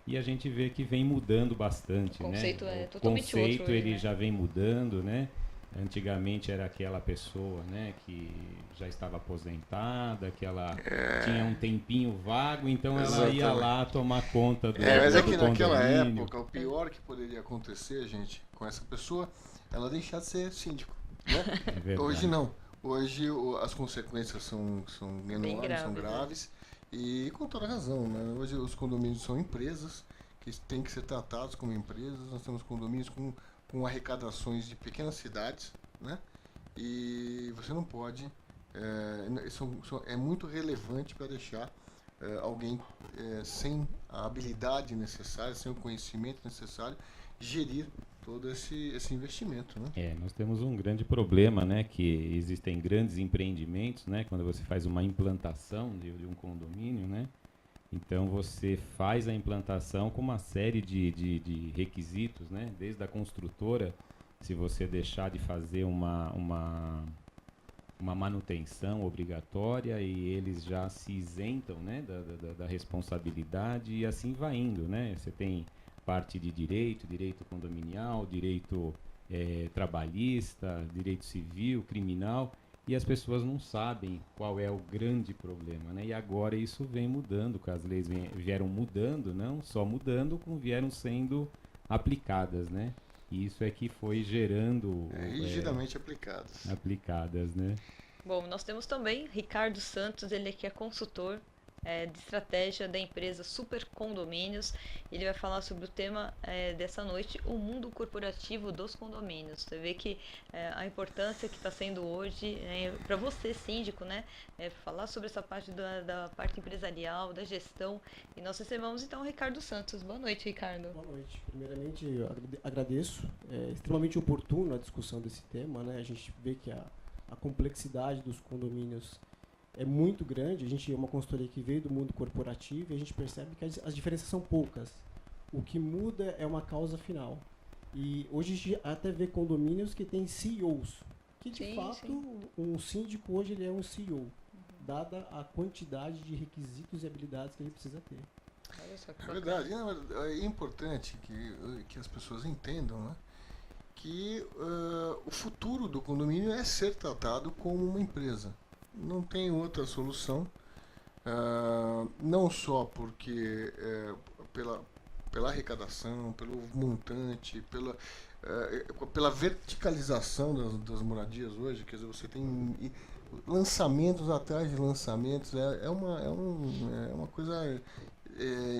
E a gente vê que vem mudando bastante, né? O conceito é totalmente outro. O conceito ele né? já vem mudando, né? Antigamente era aquela pessoa, né, que já estava aposentada, que ela tinha um tempinho vago, então ela ia lá tomar conta do mas é que condomínio. naquela época, o pior que poderia acontecer, gente, com essa pessoa, ela deixar de ser síndico, né? É verdade. Hoje não. Hoje as consequências são enormes, são graves, e com toda razão, né? Hoje os condomínios são empresas que têm que ser tratados como empresas. Nós temos condomínios com arrecadações de pequenas cidades, né? E você não pode, é muito relevante para deixar alguém sem a habilidade necessária, sem o conhecimento necessário, gerir todo esse investimento, né? Nós temos um grande problema, né, que existem grandes empreendimentos, né, quando você faz uma implantação de um condomínio, né, então você faz a implantação com uma série de requisitos, né, desde a construtora, se você deixar de fazer uma manutenção obrigatória e eles já se isentam, né, da responsabilidade e assim vai indo, né, você tem parte de direito condominial, direito trabalhista, direito civil, criminal, e as pessoas não sabem qual é o grande problema, né? E agora isso vem mudando, as leis vieram mudando, não só mudando, como vieram sendo aplicadas, né? E isso é que foi gerando... rigidamente aplicadas, né? Bom, nós temos também Ricardo Santos, ele que é consultor de estratégia da empresa Super Condomínios. Ele vai falar sobre o tema dessa noite, o mundo corporativo dos condomínios. Você vê que a importância que está sendo hoje para você, síndico, né, falar sobre essa parte da parte empresarial, da gestão. E nós recebemos então o Ricardo Santos. Boa noite, Ricardo. Boa noite. Primeiramente, eu agradeço. É extremamente oportuno a discussão desse tema, né? A gente vê que a complexidade dos condomínios é muito grande. A gente é uma consultoria que veio do mundo corporativo e a gente percebe que as diferenças são poucas. O que muda é uma causa final. E hoje a gente até vê condomínios que têm CEOs, que de fato um síndico hoje ele é um CEO, dada a quantidade de requisitos e habilidades que ele precisa ter. É verdade. É importante que as pessoas entendam, né, que o futuro do condomínio é ser tratado como uma empresa. Não tem outra solução, não só porque pela arrecadação, pelo montante, pela verticalização das moradias hoje, quer dizer, você tem lançamentos atrás de lançamentos, é uma coisa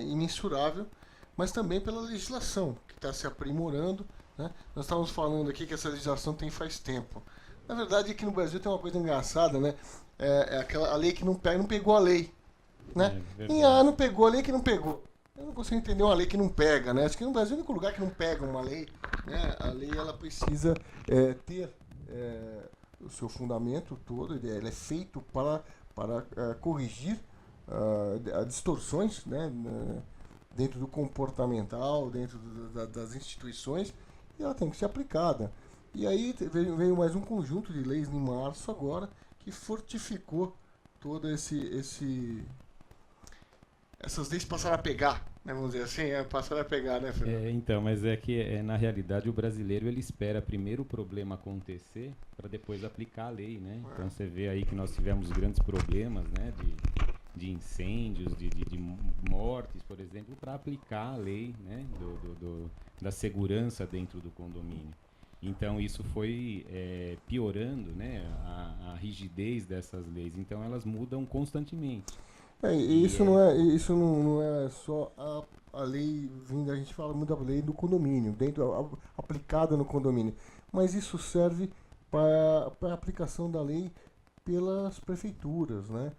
imensurável, mas também pela legislação, que está se aprimorando, né? Nós estávamos falando aqui que essa legislação tem faz tempo. Na verdade, aqui no Brasil tem uma coisa engraçada, né? A lei que não pegou a lei, né? Não pegou a lei que não pegou. Eu não consigo entender uma lei que não pega, né? Acho que no Brasil é o único lugar que não pega uma lei, né? A lei ela precisa ter o seu fundamento todo, ele é feito para corrigir distorções, né? Dentro do comportamental, dentro das instituições, e ela tem que ser aplicada. E aí veio mais um conjunto de leis em março agora, que fortificou todo essas leis passaram a pegar, né, vamos dizer assim, passaram a pegar, né, Fernando? Então, mas é que na realidade o brasileiro ele espera primeiro o problema acontecer para depois aplicar a lei, né? Então você vê aí que nós tivemos grandes problemas, né, de incêndios, de mortes, por exemplo, para aplicar a lei, né, da segurança dentro do condomínio. Então isso foi piorando, né, a rigidez dessas leis. Então elas mudam constantemente. Isso não é só a lei vinda, a gente fala muito da lei do condomínio, aplicada no condomínio, mas isso serve para a aplicação da lei pelas prefeituras, né?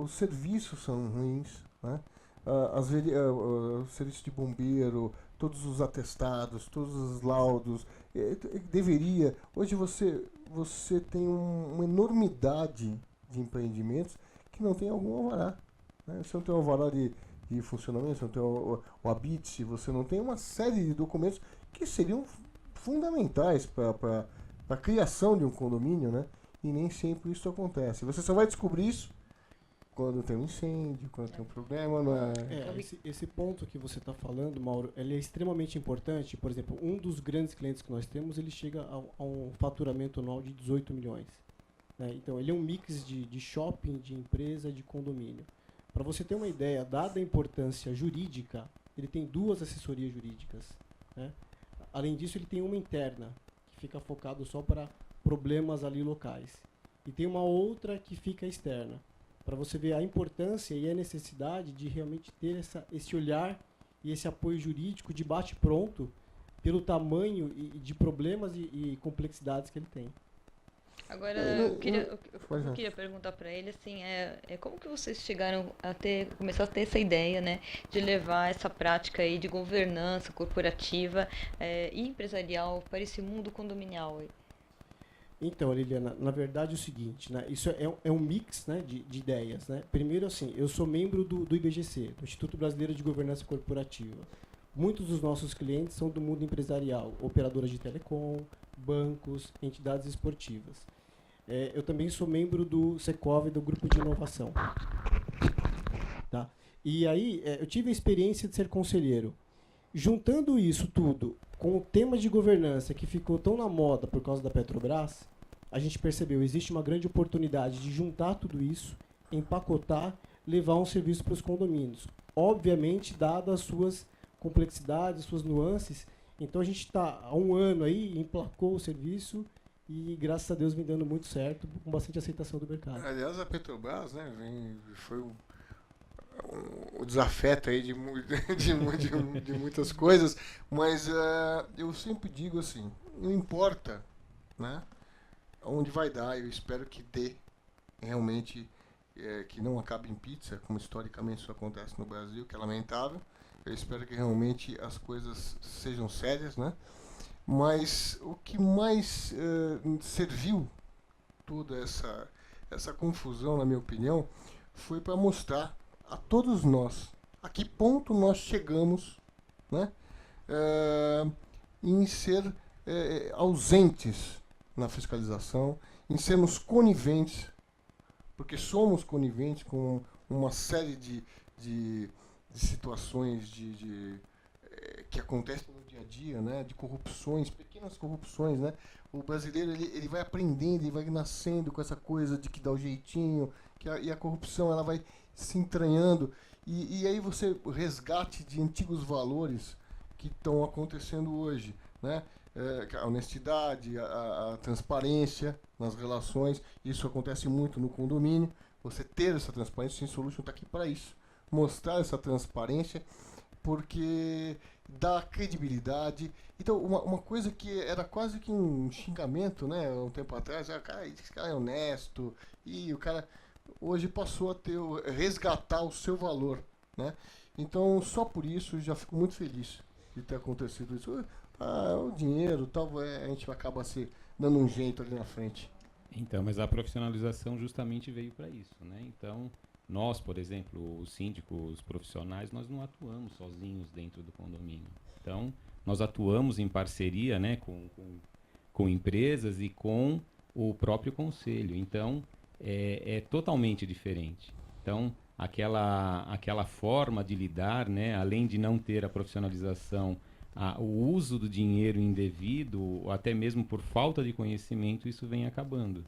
Os serviços são ruins, né? O serviço de bombeiro, todos os atestados, todos os laudos, hoje você tem uma enormidade de empreendimentos que não tem algum alvará, né? Você não tem um alvará de funcionamento, você não tem o habite, você não tem uma série de documentos que seriam fundamentais para a criação de um condomínio, né? E nem sempre isso acontece. Você só vai descobrir isso quando tem um incêndio, quando tem um problema. Esse ponto que você está falando, Mauro, ele é extremamente importante. Por exemplo, um dos grandes clientes que nós temos, ele chega a um faturamento anual de 18 milhões. Né? Então, ele é um mix de shopping, de empresa, de condomínio. Para você ter uma ideia, dada a importância jurídica, ele tem 2 assessorias jurídicas. Né? Além disso, ele tem uma interna, que fica focado só para problemas ali locais. E tem uma outra que fica externa, para você ver a importância e a necessidade de realmente ter esse olhar e esse apoio jurídico de bate-pronto pelo tamanho de problemas e complexidades que ele tem. Agora, Eu- eu queria perguntar para ele, assim, como que vocês chegaram a começar a ter essa ideia, né, de levar essa prática aí de governança corporativa e empresarial para esse mundo condominial aí? Então, Liliana, na verdade é o seguinte, né? Isso é um mix, né, de ideias, né? Primeiro, assim, eu sou membro do IBGC, do Instituto Brasileiro de Governança Corporativa. Muitos dos nossos clientes são do mundo empresarial, operadoras de telecom, bancos, entidades esportivas. Eu também sou membro do Secov, do Grupo de Inovação. Tá? E aí, eu tive a experiência de ser conselheiro. Juntando isso tudo com o tema de governança que ficou tão na moda por causa da Petrobras, a gente percebeu que existe uma grande oportunidade de juntar tudo isso, empacotar, levar um serviço para os condomínios. Obviamente, dadas as suas complexidades, suas nuances. Então, a gente está há um ano aí, emplacou o serviço e, graças a Deus, vem dando muito certo, com bastante aceitação do mercado. Aliás, a Petrobras, né, foi o desafeto aí de muitas coisas, mas eu sempre digo assim, não importa, né, onde vai dar, eu espero que dê realmente, que não acabe em pizza, como historicamente isso acontece no Brasil, que é lamentável. Eu espero que realmente as coisas sejam sérias, né? Mas o que mais serviu toda essa confusão, na minha opinião, foi para mostrar a todos nós a que ponto nós chegamos, né, em ser ausentes na fiscalização, em sermos coniventes, porque somos coniventes com uma série de situações que acontecem no dia a dia, né, de corrupções, pequenas corrupções, né. O brasileiro ele vai aprendendo, ele vai nascendo com essa coisa de que dá o jeitinho, e a corrupção ela vai se entranhando, e aí você resgate de antigos valores que estão acontecendo hoje, né, a honestidade, a transparência nas relações. Isso acontece muito no condomínio. Você ter essa transparência, o SimSolution está aqui para isso, mostrar essa transparência, porque dá credibilidade. Então, uma coisa que era quase que um xingamento, né, um tempo atrás, cara, esse cara é honesto, e o cara hoje passou a resgatar o seu valor, né? Então, só por isso, já fico muito feliz de ter acontecido isso. O dinheiro, tal, a gente acaba se dando um jeito ali na frente. Então, mas a profissionalização justamente veio para isso, né? Então, nós, por exemplo, os síndicos profissionais, nós não atuamos sozinhos dentro do condomínio. Então, nós atuamos em parceria, né, com empresas e com o próprio conselho. Então, é totalmente diferente. Então, aquela forma de lidar, né, além de não ter a profissionalização, o uso do dinheiro indevido, ou até mesmo por falta de conhecimento, isso vem acabando.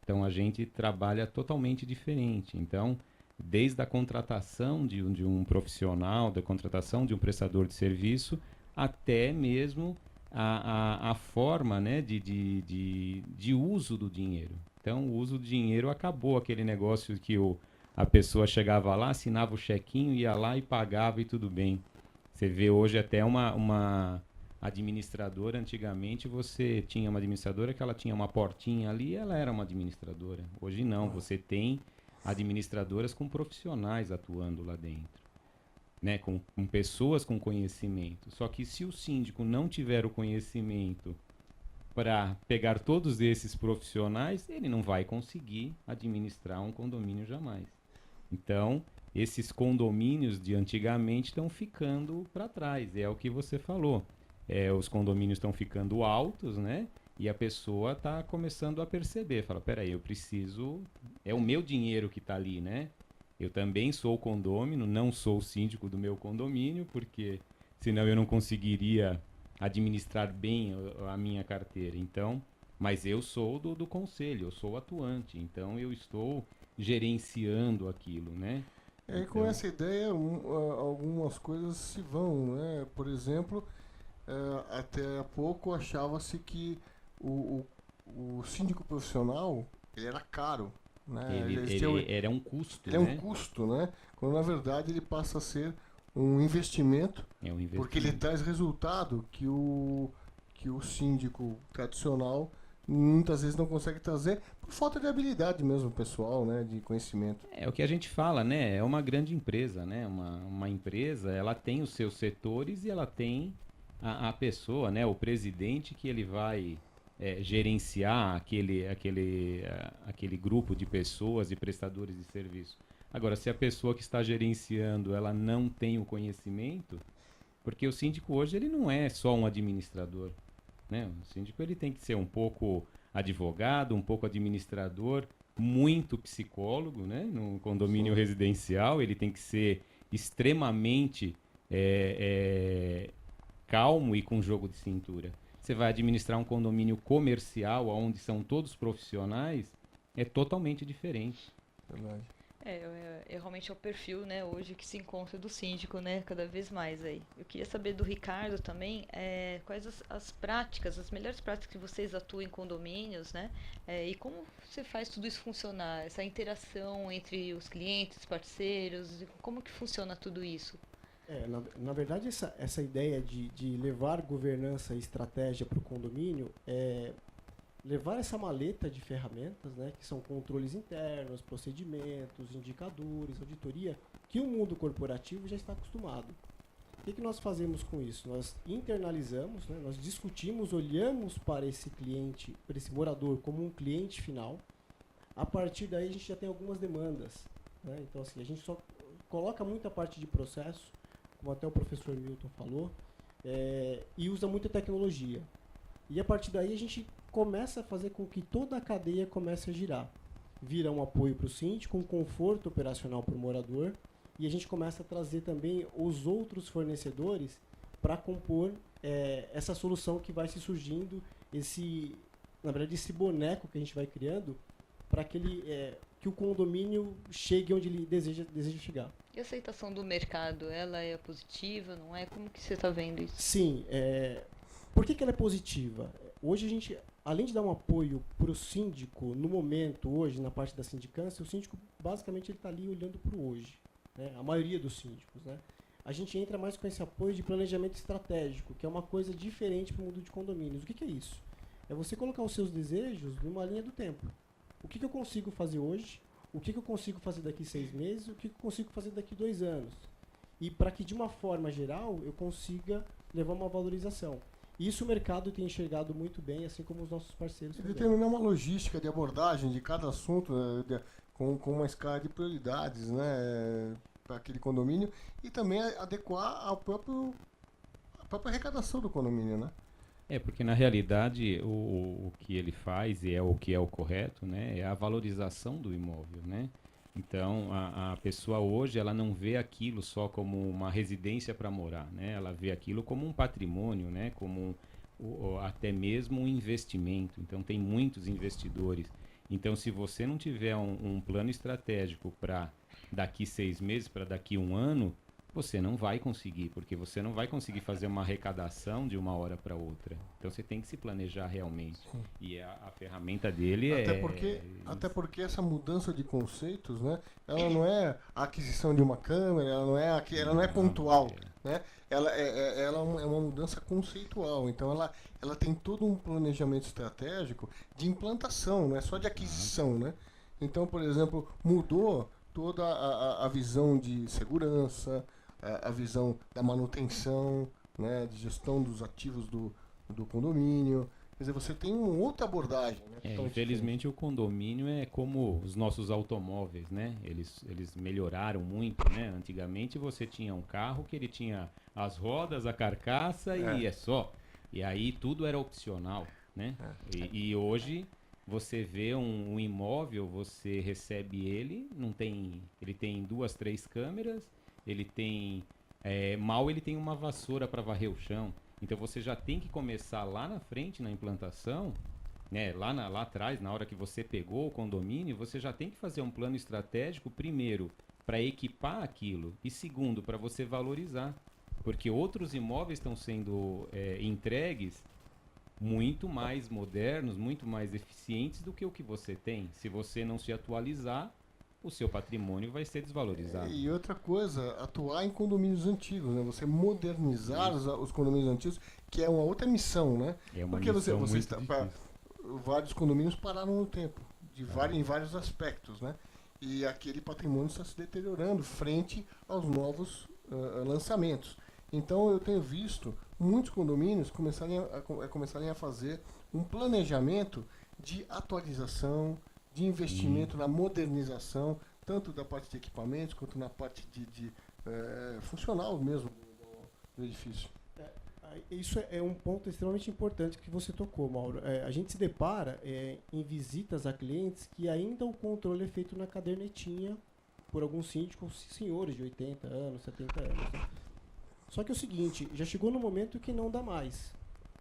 Então, a gente trabalha totalmente diferente. Então, desde a contratação de um profissional, da contratação de um prestador de serviço, até mesmo a forma, né, de uso do dinheiro. Então, o uso do dinheiro acabou aquele negócio que a pessoa chegava lá, assinava o chequinho, ia lá e pagava e tudo bem. Você vê hoje até uma administradora, antigamente você tinha uma administradora que ela tinha uma portinha ali e ela era uma administradora. Hoje não, você tem administradoras com profissionais atuando lá dentro, né, com pessoas com conhecimento. Só que se o síndico não tiver o conhecimento para pegar todos esses profissionais, ele não vai conseguir administrar um condomínio jamais. Então, esses condomínios de antigamente estão ficando para trás, é o que você falou. Os condomínios estão ficando altos, né? E a pessoa está começando a perceber, fala, peraí, eu preciso, é o meu dinheiro que está ali, né? Eu também sou condômino, não sou síndico do meu condomínio, porque senão eu não conseguiria administrar bem a minha carteira. Então, mas eu sou do conselho, eu sou atuante, então eu estou gerenciando aquilo, né? E com essa ideia, algumas coisas se vão, né? Por exemplo, até há pouco achava-se que o síndico profissional ele era caro, né? Ele era um custo, ele é um custo, né? Quando na verdade ele passa a ser um investimento, porque ele traz resultado que o síndico tradicional muitas vezes não consegue trazer por falta de habilidade mesmo pessoal, né, de conhecimento. É o que a gente fala, né? É uma grande empresa, né? Uma empresa, ela tem os seus setores e ela tem a pessoa, né? O presidente que ele vai gerenciar aquele grupo de pessoas e prestadores de serviço. Agora, se a pessoa que está gerenciando, ela não tem o conhecimento, porque o síndico hoje ele não é só um administrador, né? O síndico ele tem que ser um pouco advogado, um pouco administrador, muito psicólogo, né? No condomínio residencial, ele tem que ser extremamente calmo e com jogo de cintura. Você vai administrar um condomínio comercial, onde são todos profissionais, é totalmente diferente. Verdade. Realmente é o perfil, né, hoje que se encontra do síndico, né, cada vez mais aí. Eu queria saber do Ricardo também, quais as práticas, as melhores práticas que vocês atuam em condomínios, né, e como você faz tudo isso funcionar, essa interação entre os clientes, parceiros, como que funciona tudo isso? Na verdade, essa ideia de levar governança e estratégia para o condomínio é levar essa maleta de ferramentas, né, que são controles internos, procedimentos, indicadores, auditoria, que o mundo corporativo já está acostumado. O que nós fazemos com isso? Nós internalizamos, né, nós discutimos, olhamos para esse cliente, para esse morador como um cliente final. A partir daí a gente já tem algumas demandas, né? Então assim, a gente só coloca muita parte de processo, como até o professor Milton falou, e usa muita tecnologia. E a partir daí a gente começa a fazer com que toda a cadeia comece a girar. Vira um apoio para o síndico, um conforto operacional para o morador, e a gente começa a trazer também os outros fornecedores para compor essa solução que vai se surgindo, na verdade, esse boneco que a gente vai criando para que o condomínio chegue onde ele deseja chegar. E a aceitação do mercado, ela é positiva, não é? Como que você está vendo isso? Sim. Por que ela é positiva? Hoje a gente, além de dar um apoio para o síndico, no momento, hoje, na parte da sindicância, o síndico, basicamente, ele está ali olhando para o hoje, né? A maioria dos síndicos, né? A gente entra mais com esse apoio de planejamento estratégico, que é uma coisa diferente para o mundo de condomínios. O que é isso? É você colocar os seus desejos numa linha do tempo. O que eu consigo fazer hoje? O que eu consigo fazer daqui 6 meses? O que eu consigo fazer daqui 2 anos? E para que, de uma forma geral, eu consiga levar uma valorização. Isso o mercado tem enxergado muito bem, assim como os nossos parceiros. Determinar uma logística de abordagem de cada assunto, né, com uma escala de prioridades, né, para aquele condomínio, e também adequar à própria arrecadação do condomínio, né? Porque na realidade o que ele faz, e é o que é o correto, né, é a valorização do imóvel, né? Então a pessoa hoje ela não vê aquilo só como uma residência para morar, né? Ela vê aquilo como um patrimônio, né? Como até mesmo um investimento. Então tem muitos investidores. Então se você não tiver um plano estratégico para daqui 6 meses, para daqui 1 ano, você não vai conseguir, porque você não vai conseguir fazer uma arrecadação de uma hora para outra. Então você tem que se planejar realmente. Sim. E a ferramenta dele Até porque essa mudança de conceitos, né, ela não é a aquisição de uma câmera, ela não é pontual, né? Ela é uma mudança conceitual. Então ela tem todo um planejamento estratégico de implantação, não é só de aquisição, né? Então, por exemplo, mudou toda a visão de segurança, a visão da manutenção, né, de gestão dos ativos do condomínio. Quer dizer, você tem uma outra abordagem. Né, infelizmente o condomínio é como os nossos automóveis, né? Eles melhoraram muito, né? Antigamente você tinha um carro que ele tinha as rodas, a carcaça e é só. E aí tudo era opcional, né? E hoje você vê um imóvel, você recebe ele tem 2, 3 câmeras, ele tem ele tem uma vassoura para varrer o chão. Então você já tem que começar lá na frente, na implantação, né, lá atrás, na hora que você pegou o condomínio, você já tem que fazer um plano estratégico, primeiro, para equipar aquilo, e segundo, para você valorizar. Porque outros imóveis estão sendo entregues muito mais modernos, muito mais eficientes do que o que você tem. Se você não se atualizar, o seu patrimônio vai ser desvalorizado. E outra coisa, atuar em condomínios antigos, né? Você modernizar os condomínios antigos, que é uma outra missão, né? É uma missão muito difícil. vários condomínios pararam no tempo, em vários aspectos, né? E aquele patrimônio está se deteriorando frente aos novos lançamentos. Então eu tenho visto muitos condomínios começarem a fazer um planejamento de atualização, de investimento na modernização, tanto da parte de equipamentos quanto na parte de funcional mesmo do edifício. Isso é um ponto extremamente importante que você tocou, Mauro. A gente se depara em visitas a clientes que ainda o controle é feito na cadernetinha por alguns síndicos, senhores de 80 anos, 70 anos. Né? Só que é o seguinte, já chegou no momento que não dá mais.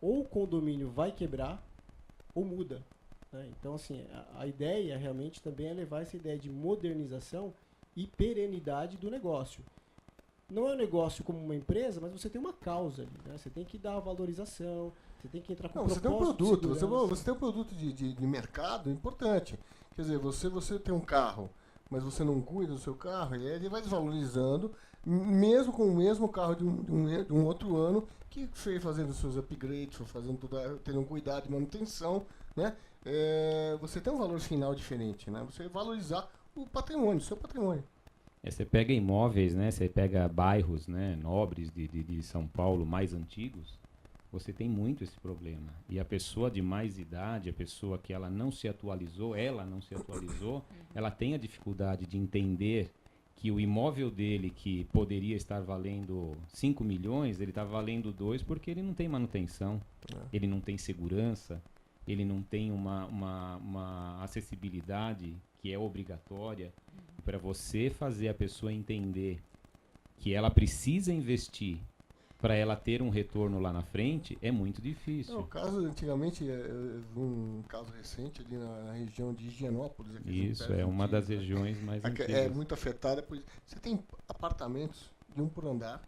Ou o condomínio vai quebrar, ou muda. Né? Então, assim, a ideia realmente também é levar essa ideia de modernização e perenidade do negócio. Não é um negócio como uma empresa, mas você tem uma causa ali, né? Você tem que dar a valorização, você tem que entrar com você tem um propósito produto, de segurança. você tem um produto de mercado importante. Quer dizer, você tem um carro, mas você não cuida do seu carro, e ele vai desvalorizando, mesmo com o mesmo carro de um outro ano, que foi fazendo seus upgrades, foi fazendo tendo um cuidado de manutenção, né? Você tem um valor final diferente, né? Você valorizar o patrimônio, o seu patrimônio. Você pega imóveis, né? Você pega bairros, né, nobres de São Paulo mais antigos, você tem muito esse problema. E a pessoa de mais idade, a pessoa que ela não se atualizou, ela tem a dificuldade de entender que o imóvel dele, que poderia estar valendo 5 milhões, ele está valendo 2 porque ele não tem manutenção, ele não tem segurança, ele não tem uma acessibilidade que é obrigatória. Para você fazer a pessoa entender que ela precisa investir para ela ter um retorno lá na frente, é muito difícil. O caso, antigamente, eu vi um caso recente ali na região de Higienópolis. Isso, é uma das regiões mais antigas. É muito afetada. Você tem apartamentos de 1 por andar,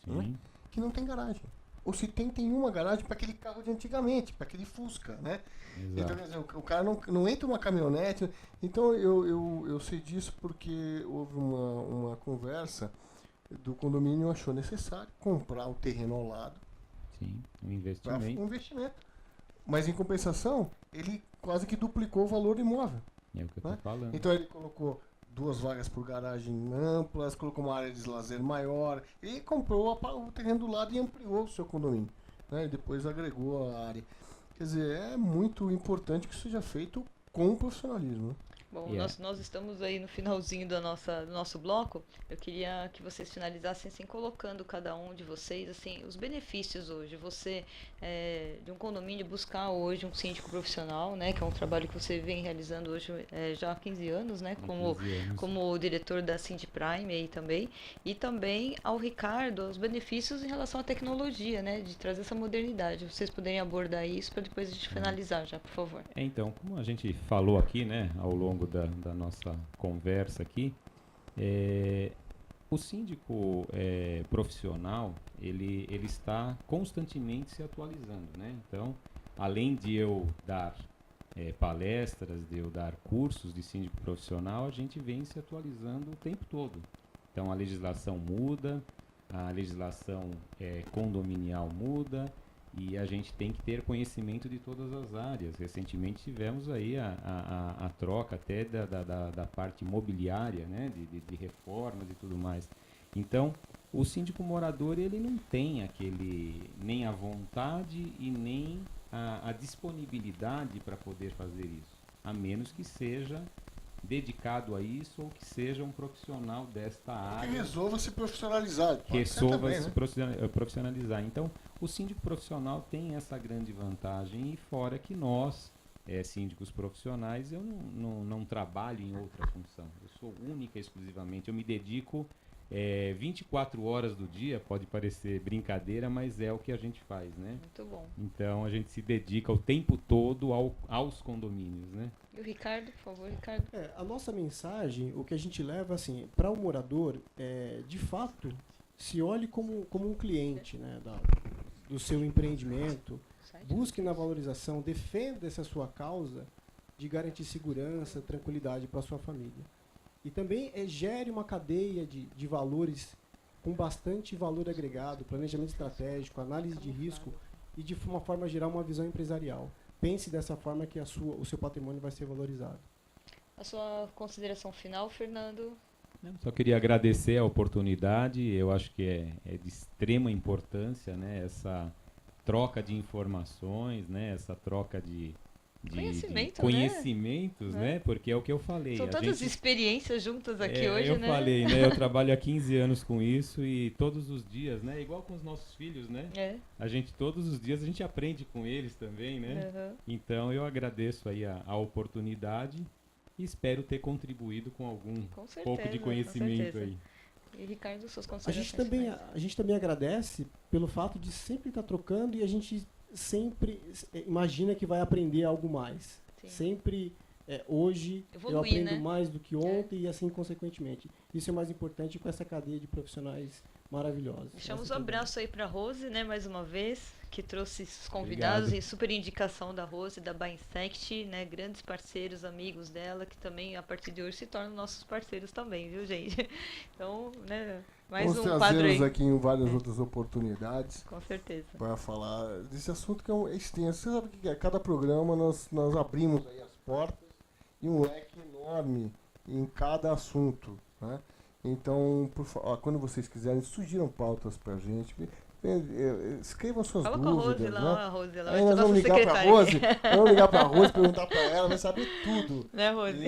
né, que não tem garagem. Ou se tem uma garagem para aquele carro de antigamente, para aquele Fusca, né? Exato. Então, quer dizer, o cara não entra uma caminhonete. Então, eu sei disso porque houve uma conversa do condomínio, achou necessário comprar o terreno ao lado. Sim, um investimento. Um investimento. Mas, em compensação, ele quase que duplicou o valor do imóvel. É o que eu estou falando. Então, ele colocou 2 vagas por garagem amplas, colocou uma área de lazer maior e comprou o terreno do lado e ampliou o seu condomínio, né? E depois agregou a área. Quer dizer, é muito importante que isso seja feito com profissionalismo, né? Bom, nós estamos aí no finalzinho do nosso bloco. Eu queria que vocês finalizassem assim, colocando cada um de vocês assim, os benefícios hoje. Você, de um condomínio, buscar hoje um síndico profissional, né, que é um trabalho que você vem realizando hoje já há 15 anos, né, como diretor da Sindprime aí também. E também ao Ricardo, os benefícios em relação à tecnologia, né, de trazer essa modernidade. Vocês poderem abordar isso para depois a gente finalizar já, por favor. Então, como a gente falou aqui, né, ao longo da nossa conversa aqui, o síndico profissional, ele está constantemente se atualizando, né? Então, além de eu dar palestras, de eu dar cursos de síndico profissional, a gente vem se atualizando o tempo todo. Então, a legislação muda, a legislação condominial muda, e a gente tem que ter conhecimento de todas as áreas. Recentemente tivemos aí a troca até da parte imobiliária, né, de reformas e tudo mais. Então, o síndico morador, ele não tem nem a vontade e nem a disponibilidade para poder fazer isso, a menos que seja dedicado a isso ou que seja um profissional desta área. Que resolva se profissionalizar. Profissionalizar. Então, o síndico profissional tem essa grande vantagem, e fora que nós, síndicos profissionais, eu não trabalho em outra função. Eu sou única, exclusivamente. Eu me dedico 24 horas do dia, pode parecer brincadeira, mas é o que a gente faz, né? Muito bom. Então, a gente se dedica o tempo todo aos condomínios, né? E o Ricardo, por favor, Ricardo. A nossa mensagem, o que a gente leva, assim, para o morador, de fato, se olhe como um cliente, né, do seu empreendimento, busque na valorização, defenda essa sua causa de garantir segurança, tranquilidade para a sua família. E também gere uma cadeia de valores com bastante valor agregado, planejamento estratégico, análise de risco e, de uma forma geral, uma visão empresarial. pense dessa forma que o seu patrimônio vai ser valorizado. A sua consideração final, Fernando? Só queria agradecer a oportunidade. Eu acho que é de extrema importância, né, essa troca de informações, né, essa troca de conhecimentos, né? Porque é o que eu falei. São tantas experiências juntas aqui hoje, eu né? falei, né? Eu trabalho há 15 anos com isso e todos os dias, né? Igual com os nossos filhos, né? Todos os dias a gente aprende com eles também, né? Uhum. Então eu agradeço aí a oportunidade e espero ter contribuído com algum pouco de conhecimento aí. E Ricardo, suas A considerações? gente também agradece pelo fato de sempre estar trocando e a gente sempre imagina que vai aprender algo mais. Sim. Sempre, hoje, Evoluir, eu aprendo né? mais do que ontem e assim consequentemente. Isso é mais importante com essa cadeia de profissionais maravilhosos. Deixamos um abraço aí para a Rose, né, mais uma vez, que trouxe os convidados e super indicação da Rose, da Binsect, né, grandes parceiros, amigos dela, que também a partir de hoje se tornam nossos parceiros também, viu, gente? Então, né, mais Vamos um quadro aí. aqui em várias outras oportunidades. Com certeza. Para falar desse assunto que é extenso. Você sabe o que é? Cada programa nós abrimos aí as portas e um leque enorme em cada assunto, né? Então, quando vocês quiserem, sugiram pautas pra gente. Escrevam suas Fala dúvidas. com a Rose né? lá, a Rose lá. Aí nós vamos ligar pra Rose, perguntar pra ela, vai saber tudo. Né, Rose?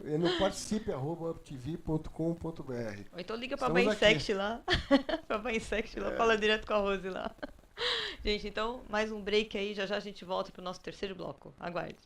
E no participe@uptv.com.br. Ou então liga pra Binsect lá. Pra Binsect lá, fala direto com a Rose lá. Gente, então, mais um break aí, já a gente volta pro nosso terceiro bloco. Aguarde.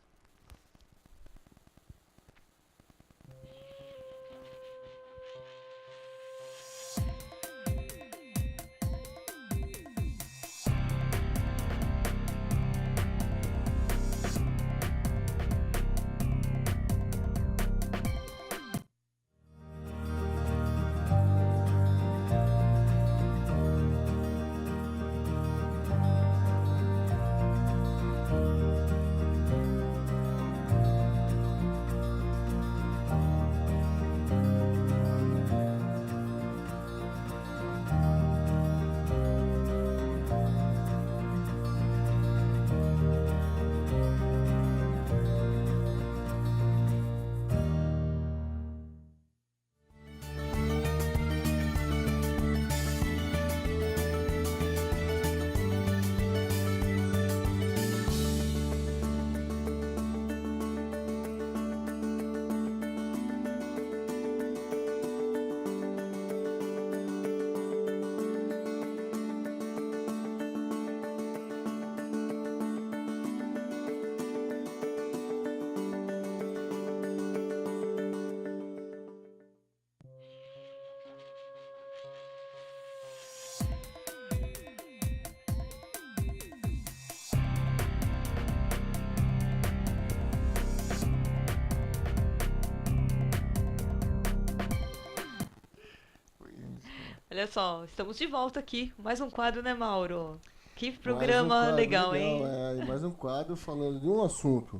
Olha só, estamos de volta aqui. Mais um quadro, né, Mauro? Que programa legal, hein? Mais um quadro falando de um assunto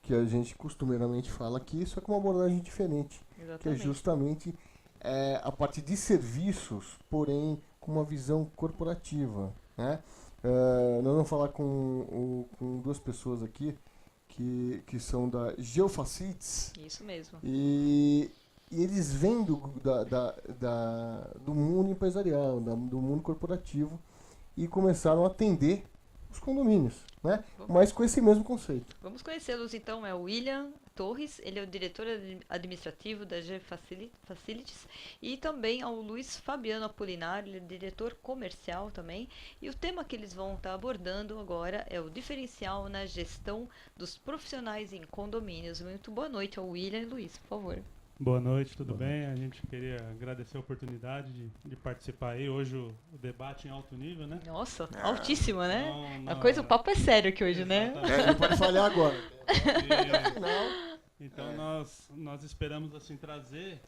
que a gente costumeiramente fala aqui, só com uma abordagem diferente. Exatamente. Que é justamente a parte de serviços, porém com uma visão corporativa, né? Nós vamos falar com duas pessoas aqui que são da Geofacilities. Isso mesmo. E eles vêm do mundo empresarial, do mundo corporativo, e começaram a atender os condomínios, né? Mas com esse mesmo conceito. Vamos conhecê-los então. É o William Torres, ele é o diretor administrativo da G-Facilities, e também ao Luiz Fabiano Apolinário, ele é diretor comercial também. E o tema que eles vão estar abordando agora é o diferencial na gestão dos profissionais em condomínios. Muito boa noite ao William e Luiz, por favor. Boa noite, tudo bem? A gente queria agradecer a oportunidade de participar aí. Hoje o debate em alto nível, né? Nossa, altíssima, né? Não, o papo é sério aqui hoje, né? Não pode falhar agora. Então nós esperamos assim trazer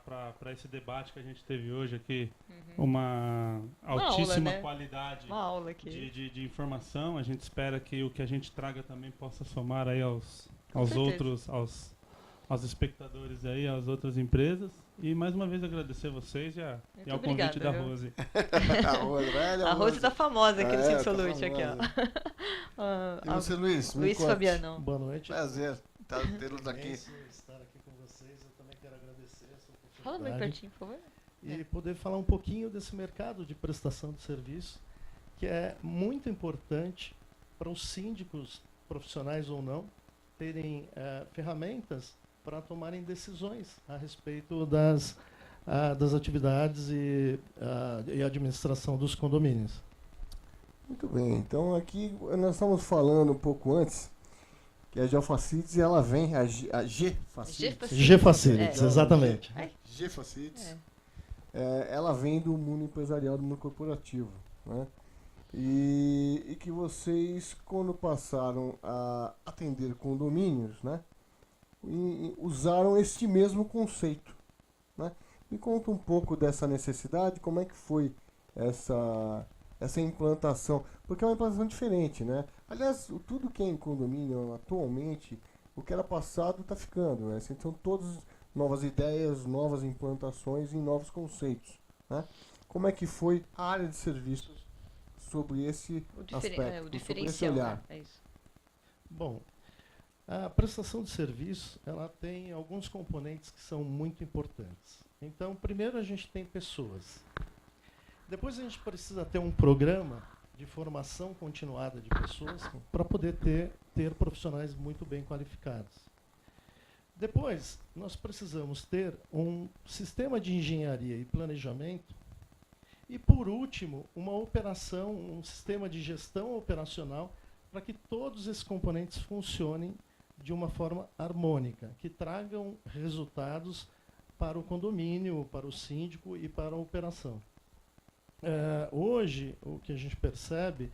para esse debate que a gente teve hoje aqui uma altíssima aula, né? qualidade Uma aula aqui. de informação. A gente espera que o que a gente traga também possa somar aí aos certeza. outros, aos espectadores aí, às outras empresas. E mais uma vez agradecer vocês e ao convite da Rose. A Rose tá famosa aqui no Sim Solution, aqui, E você, Luiz? Luiz Fabiano. Boa noite. Prazer tê-los aqui. Estar aqui com vocês. Eu também quero agradecer essa oportunidade. Fala bem pertinho, por favor. E poder falar um pouquinho desse mercado de prestação de serviço, que é muito importante para os síndicos, profissionais ou não, terem ferramentas para tomarem decisões a respeito das atividades e administração dos condomínios. Muito bem, então aqui nós estamos falando um pouco antes que a Geofacilities, ela vem, a G-Facilities. G-Facilities, exatamente. G-Facilities, ela vem do mundo empresarial, do mundo corporativo, né? E que vocês, quando passaram a atender condomínios, né, usaram este mesmo conceito, né? Me conta um pouco dessa necessidade, como é que foi essa implantação, porque é uma implantação diferente, né? Aliás, tudo que é em condomínio atualmente, o que era passado está ficando, né? São todas novas ideias, novas implantações e novos conceitos, né? Como é que foi a área de serviços sobre esse aspecto, o diferencial, sobre esse olhar? É isso. Bom, a prestação de serviço, ela tem alguns componentes que são muito importantes. Então, primeiro a gente tem pessoas. Depois a gente precisa ter um programa de formação continuada de pessoas para poder ter profissionais muito bem qualificados. Depois, nós precisamos ter um sistema de engenharia e planejamento. E, por último, uma operação, um sistema de gestão operacional para que todos esses componentes funcionem de uma forma harmônica, que tragam resultados para o condomínio, para o síndico e para a operação. Hoje, o que a gente percebe,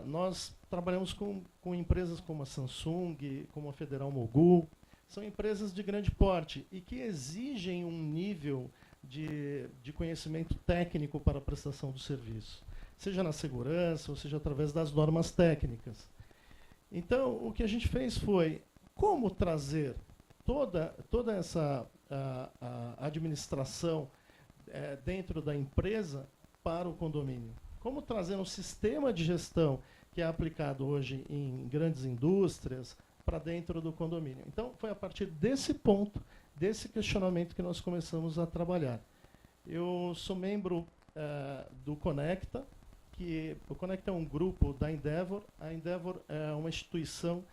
nós trabalhamos com empresas como a Samsung, como a Federal Mogul, são empresas de grande porte e que exigem um nível de conhecimento técnico para a prestação do serviço, seja na segurança, ou seja através das normas técnicas. Então, o que a gente fez foi como trazer toda essa administração dentro da empresa para o condomínio. Como trazer um sistema de gestão que é aplicado hoje em grandes indústrias para dentro do condomínio. Então, foi a partir desse ponto, desse questionamento que nós começamos a trabalhar. Eu sou membro do Conecta, que o Conecta é um grupo da Endeavor. A Endeavor é uma instituição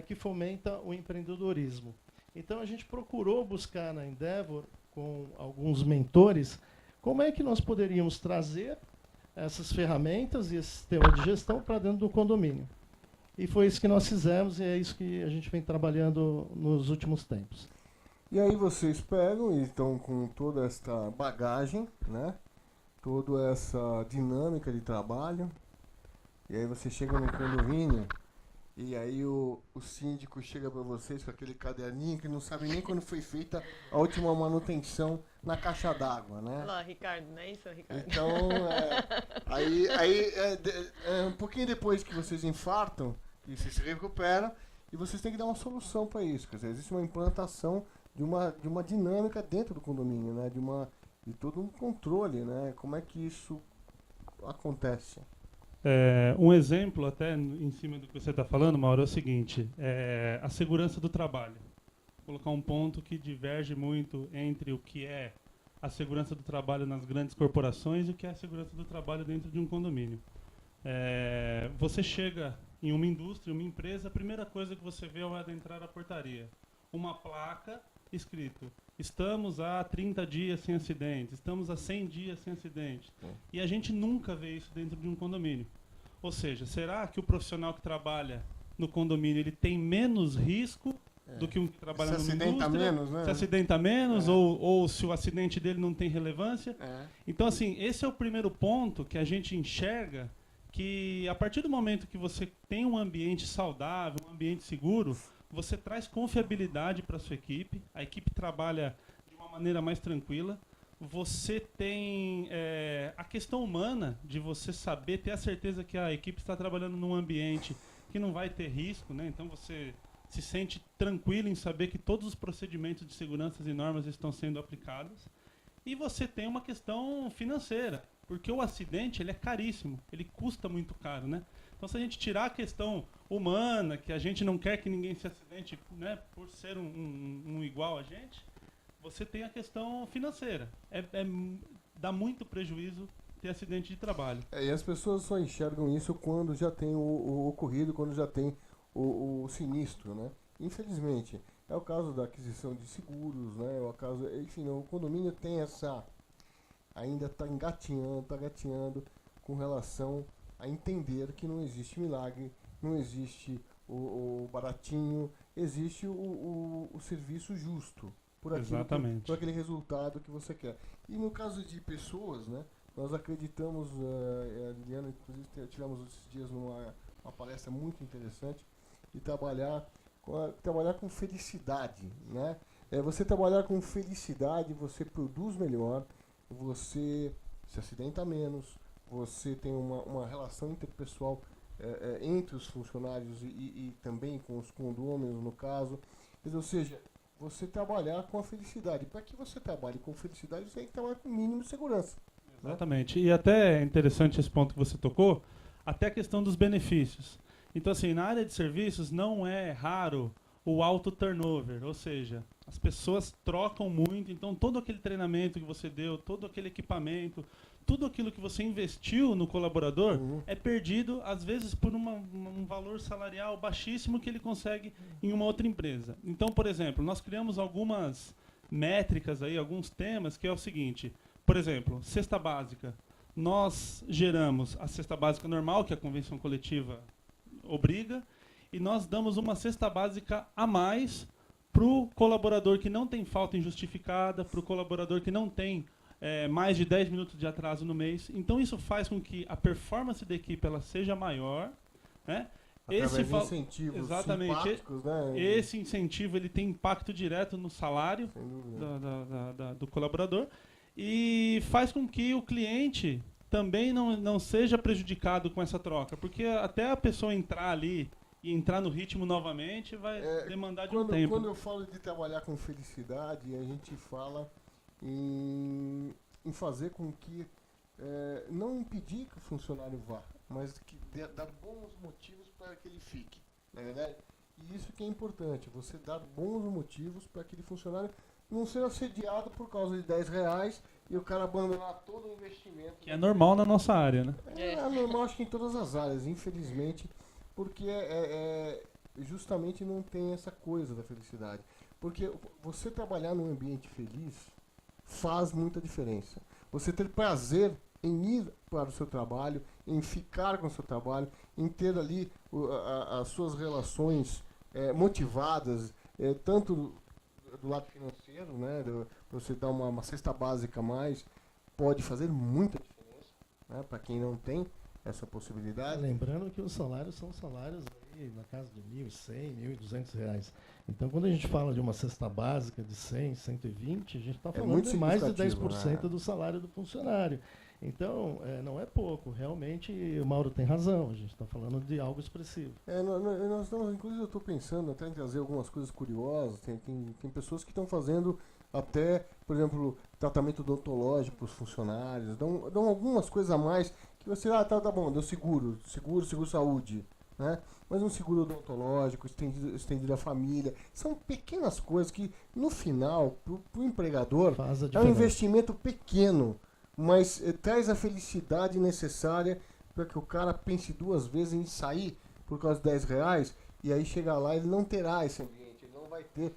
que fomenta o empreendedorismo. Então, a gente procurou buscar na Endeavor, com alguns mentores, como é que nós poderíamos trazer essas ferramentas e esse sistema de gestão para dentro do condomínio. E foi isso que nós fizemos e é isso que a gente vem trabalhando nos últimos tempos. E aí vocês pegam e estão com toda esta bagagem, né? Toda essa dinâmica de trabalho. E aí você chega no condomínio e aí o síndico chega para vocês com aquele caderninho que não sabe nem quando foi feita a última manutenção na caixa d'água, né? Olha lá, Ricardo, não é isso, Ricardo? Então, um pouquinho depois que vocês infartam, e vocês se recuperam, e vocês têm que dar uma solução para isso. Quer dizer, existe uma implantação de uma dinâmica dentro do condomínio, né? De todo um controle, né? Como é que isso acontece? Um exemplo, até em cima do que você está falando, Mauro, é o seguinte: a segurança do trabalho. Vou colocar um ponto que diverge muito entre o que é a segurança do trabalho nas grandes corporações e o que é a segurança do trabalho dentro de um condomínio. Você chega em uma indústria, uma empresa, a primeira coisa que você vê ao adentrar a portaria, uma placa escrito: estamos há 30 dias sem acidente, estamos há 100 dias sem acidente. E a gente nunca vê isso dentro de um condomínio. Ou seja, será que o profissional que trabalha no condomínio ele tem menos risco do que um que trabalha numa indústria? Se acidenta menos, né? Se acidenta menos, ou se o acidente dele não tem relevância. Então, assim, esse é o primeiro ponto que a gente enxerga, que a partir do momento que você tem um ambiente saudável, um ambiente seguro, você traz confiabilidade para a sua equipe, a equipe trabalha de uma maneira mais tranquila, você tem a questão humana de você saber, ter a certeza que a equipe está trabalhando num ambiente que não vai ter risco, né? Então você se sente tranquilo em saber que todos os procedimentos de segurança e normas estão sendo aplicados. E você tem uma questão financeira, porque o acidente ele é caríssimo, ele custa muito caro, né? Então, se a gente tirar a questão humana, que a gente não quer que ninguém se acidente, né, por ser um igual a gente, você tem a questão financeira. Dá muito prejuízo ter acidente de trabalho. E as pessoas só enxergam isso quando já tem o ocorrido, quando já tem o sinistro, né? Infelizmente, é o caso da aquisição de seguros, né? É o caso, enfim, o condomínio tem ainda está gatinhando com relação a entender que não existe milagre, não existe o baratinho, existe o serviço justo por aquele resultado que você quer. E no caso de pessoas, né? Nós acreditamos, Liliana, inclusive tivemos esses dias uma palestra muito interessante, de trabalhar com felicidade, né? Você trabalhar com felicidade, você produz melhor, você se acidenta menos, você tem uma relação interpessoal entre os funcionários e também com os condôminos, no caso. Ou seja, você trabalhar com a felicidade. Para que você trabalhe com felicidade, você tem que trabalhar com o mínimo de segurança. Exatamente. Né? E até é interessante esse ponto que você tocou, até a questão dos benefícios. Então, assim, na área de serviços não é raro o alto turnover, ou seja, as pessoas trocam muito, então todo aquele treinamento que você deu, todo aquele equipamento, tudo aquilo que você investiu no colaborador é perdido, às vezes, por um valor salarial baixíssimo que ele consegue em uma outra empresa. Então, por exemplo, nós criamos algumas métricas aí, alguns temas, que é o seguinte, por exemplo, cesta básica. Nós geramos a cesta básica normal, que a convenção coletiva obriga, e nós damos uma cesta básica a mais para o colaborador que não tem falta injustificada, para o colaborador que não tem mais de 10 minutos de atraso no mês. Então, isso faz com que a performance da equipe ela seja maior. Né? Através de incentivos simpáticos, né? Esse incentivo ele tem impacto direto no salário do colaborador e faz com que o cliente também não seja prejudicado com essa troca, porque até a pessoa entrar ali e entrar no ritmo novamente vai demandar de um tempo. Quando eu falo de trabalhar com felicidade, a gente fala em fazer com que não impedir que o funcionário vá, mas que dá bons motivos para que ele fique, não é verdade? E isso que é importante, você dar bons motivos para aquele funcionário não ser assediado por causa de R$10 e o cara abandonar todo o investimento. Que é normal na nossa área, né? É normal, acho que em todas as áreas, infelizmente, porque justamente não tem essa coisa da felicidade. Porque você trabalhar num ambiente feliz faz muita diferença. Você ter prazer em ir para o seu trabalho, em ficar com o seu trabalho, em ter ali as suas relações motivadas, tanto do lado financeiro, né, você dar uma cesta básica a mais, pode fazer muita diferença, né, para quem não tem essa possibilidade. Lembrando que os salários são salários aí na casa de R$1.100, R$1.200. Então, quando a gente fala de uma cesta básica de 100, 120, a gente está falando de mais de 10% do salário do funcionário. Então, não é pouco. Realmente, o Mauro tem razão. A gente está falando de algo expressivo. Inclusive, eu estou pensando até em trazer algumas coisas curiosas. Tem pessoas que estão fazendo até, por exemplo, tratamento odontológico para os funcionários. Dão algumas coisas a mais que você, tá bom, deu seguro saúde, né? Mas um seguro odontológico, estendido à família. São pequenas coisas que, no final, para o empregador, é um investimento pequeno, mas traz a felicidade necessária para que o cara pense duas vezes em sair por causa de R$10 e aí chegar lá ele não terá esse ambiente, ele não vai ter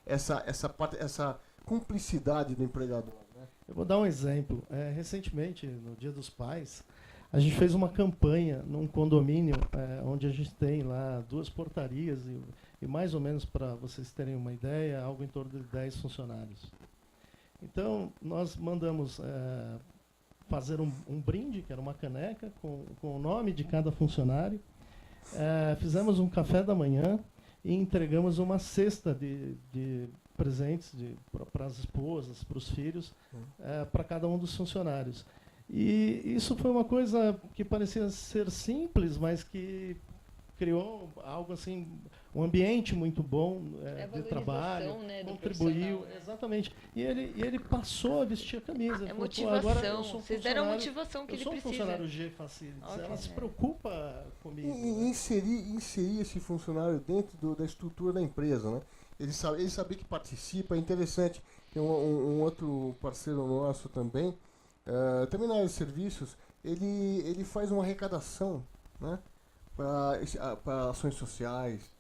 essa cumplicidade do empregador. Né? Eu vou dar um exemplo. Recentemente, no Dia dos Pais, a gente fez uma campanha num condomínio onde a gente tem lá 2 portarias e mais ou menos, para vocês terem uma ideia, algo em torno de 10 funcionários. Então, nós mandamos fazer um brinde, que era uma caneca, com o nome de cada funcionário. Fizemos um café da manhã e entregamos uma cesta de presentes para as esposas, para os filhos, para cada um dos funcionários. E isso foi uma coisa que parecia ser simples, mas que criou algo assim, um ambiente muito bom É a de trabalho, valorização, né, do contribuiu, profissional, né? exatamente. E ele passou a vestir a camisa. Ele É falou, "Pô, agora eu motivação. sou um Vocês deram a funcionário- motivação que eu ele sou um precisa. funcionário G Facilities, Ok, ela se né? preocupa comigo. E né? inserir esse funcionário dentro da estrutura da empresa, né? Ele saber que participa, é interessante. Tem um outro parceiro nosso também, também na área de serviços, ele faz uma arrecadação, né? Para ações sociais.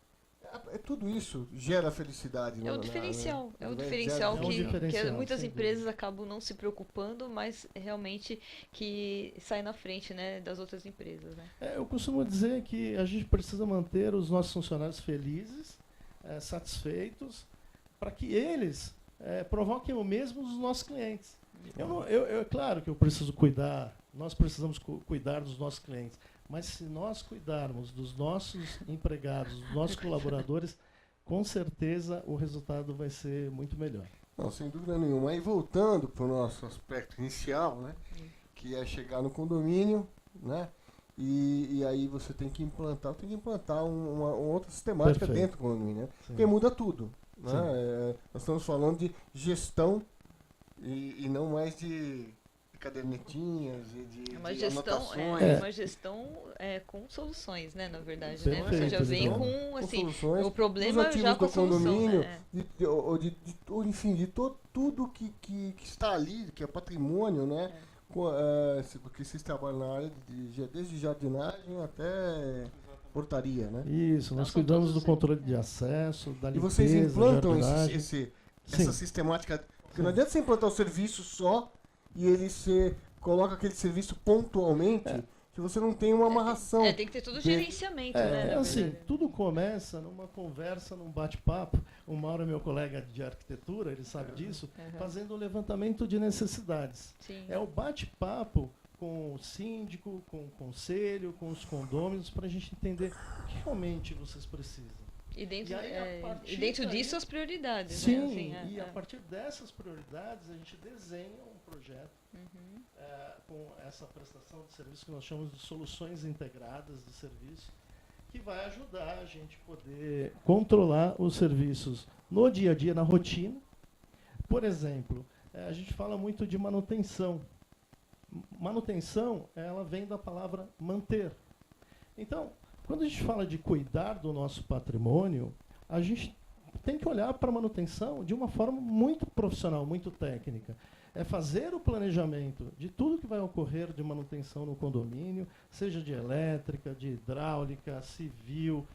Tudo isso gera felicidade. É o diferencial. É o né? diferencial É um que diferencial, muitas sem empresas acabam não se preocupando, mas realmente que sai na frente, né, das outras empresas, né? Eu costumo dizer que a gente precisa manter os nossos funcionários felizes, satisfeitos, para que eles provoquem o mesmo dos nossos clientes. É claro que eu preciso cuidar, nós precisamos cuidar dos nossos clientes, mas se nós cuidarmos dos nossos empregados, dos nossos colaboradores, com certeza o resultado vai ser muito melhor. Não, sem dúvida nenhuma. Aí voltando para o nosso aspecto inicial, né? Que é chegar no condomínio, né? E aí você tem que implantar uma outra sistemática Perfeito. dentro do condomínio, né? Sim. Porque muda tudo. Né? Sim. Nós estamos falando de gestão e não mais de cadernetinhas e de anotações. Uma gestão com soluções, né, na verdade, né? Perfeito, Você já vem então. com, assim, soluções, o problema dos ativos já com a do solução, condomínio, né? enfim, de tudo que está ali, que é patrimônio, né? Porque vocês trabalham na área desde jardinagem até portaria, né? Isso, nós cuidamos do controle de acesso, da E limpeza, vocês implantam jardinagem. essa sistemática, porque não adianta você implantar o serviço só e ele coloca aquele serviço pontualmente, que você não tem uma amarração. Tem que ter todo o gerenciamento, né? Assim, tudo começa numa conversa, num bate-papo. O Mauro é meu colega de arquitetura, ele sabe disso, fazendo um levantamento de necessidades. Sim. É o bate-papo com o síndico, com o conselho, com os condôminos, para a gente entender o que realmente vocês precisam. E dentro, E aí, a partir dentro daí- disso as prioridades, Sim, né? Assim, e a partir dessas prioridades a gente desenha um projeto com essa prestação de serviço que nós chamamos de soluções integradas de serviço, que vai ajudar a gente poder controlar os serviços no dia a dia, na rotina. Por exemplo, a gente fala muito de manutenção. Manutenção, ela vem da palavra manter. Então, quando a gente fala de cuidar do nosso patrimônio, a gente tem que olhar para a manutenção de uma forma muito profissional, muito técnica. É fazer o planejamento de tudo que vai ocorrer de manutenção no condomínio, seja de elétrica, de hidráulica, civil.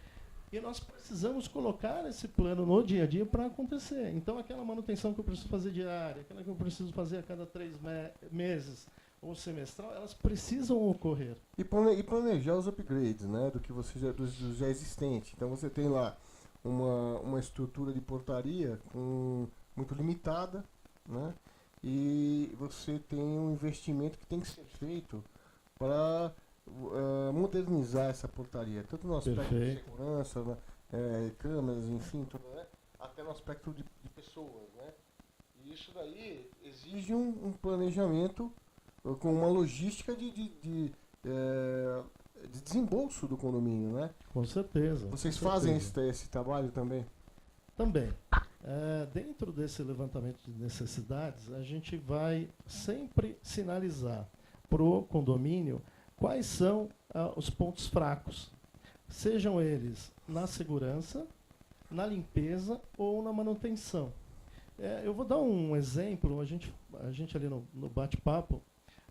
E nós precisamos colocar esse plano no dia a dia para acontecer. Então, aquela manutenção que eu preciso fazer diária, aquela que eu preciso fazer a cada 3 meses ou semestral, elas precisam ocorrer. E planejar os upgrades, né, do que você do já existente. Então você tem lá uma estrutura de portaria muito limitada, né, e você tem um investimento que tem que ser feito para modernizar essa portaria, tanto no aspecto de segurança, câmeras, enfim, tudo, né, até no aspecto de pessoas, né. E isso daí exige um planejamento com uma logística de desembolso do condomínio, né? Com certeza. Vocês com fazem certeza. esse trabalho também? Também. Dentro desse levantamento de necessidades, a gente vai sempre sinalizar para o condomínio quais são os pontos fracos, sejam eles na segurança, na limpeza ou na manutenção. Eu vou dar um exemplo, a gente ali no bate-papo,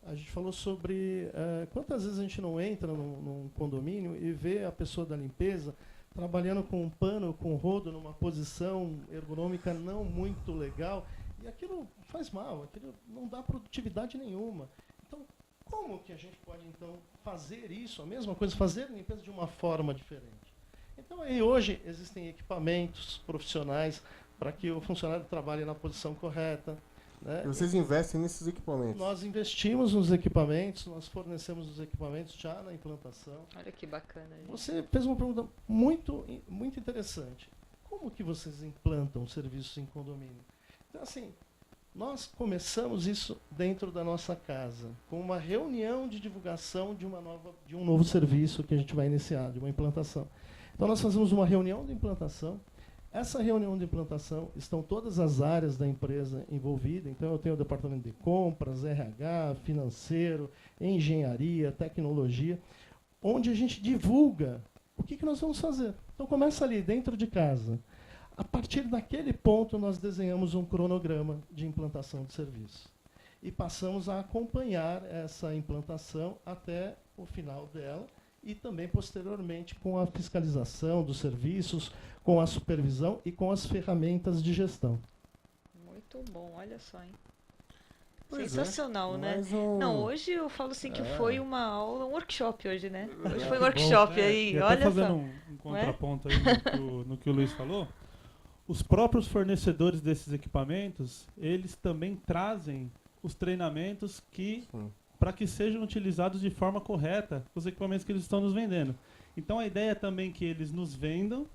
a gente falou sobre quantas vezes a gente não entra num condomínio e vê a pessoa da limpeza trabalhando com um pano, com um rodo, numa posição ergonômica não muito legal, e aquilo faz mal, aquilo não dá produtividade nenhuma. Então, como que a gente pode, então, fazer isso, a mesma coisa, fazer a limpeza de uma forma diferente? Então, aí hoje existem equipamentos profissionais para que o funcionário trabalhe na posição correta, né? E vocês investem nesses equipamentos? Nós investimos nos equipamentos, nós fornecemos os equipamentos já na implantação. Olha que bacana. Gente. Você fez uma pergunta muito interessante. Como que vocês implantam serviços em condomínio? Então, assim, Nós começamos isso dentro da nossa casa, com uma reunião de divulgação de um novo serviço que a gente vai iniciar, de uma implantação. Então nós fazemos uma reunião de implantação. Essa reunião de implantação estão todas as áreas da empresa envolvidas. Então eu tenho o departamento de compras, RH, financeiro, engenharia, tecnologia, onde a gente divulga o que nós vamos fazer. Então começa ali, dentro de casa. A partir daquele ponto, nós desenhamos um cronograma de implantação de serviço. E passamos a acompanhar essa implantação até o final dela e também, posteriormente, com a fiscalização dos serviços, com a supervisão e com as ferramentas de gestão. Muito bom, olha só, hein? Pois Sensacional, né? mais um- Não, hoje eu falo assim que foi uma aula, um workshop hoje, né? Hoje foi um Bom, workshop aí, e até olha fazendo só. um contraponto aí no que o Luiz falou, os próprios fornecedores desses equipamentos, eles também trazem os treinamentos para que sejam utilizados de forma correta os equipamentos que eles estão nos vendendo. Então a ideia é também que eles nos vendam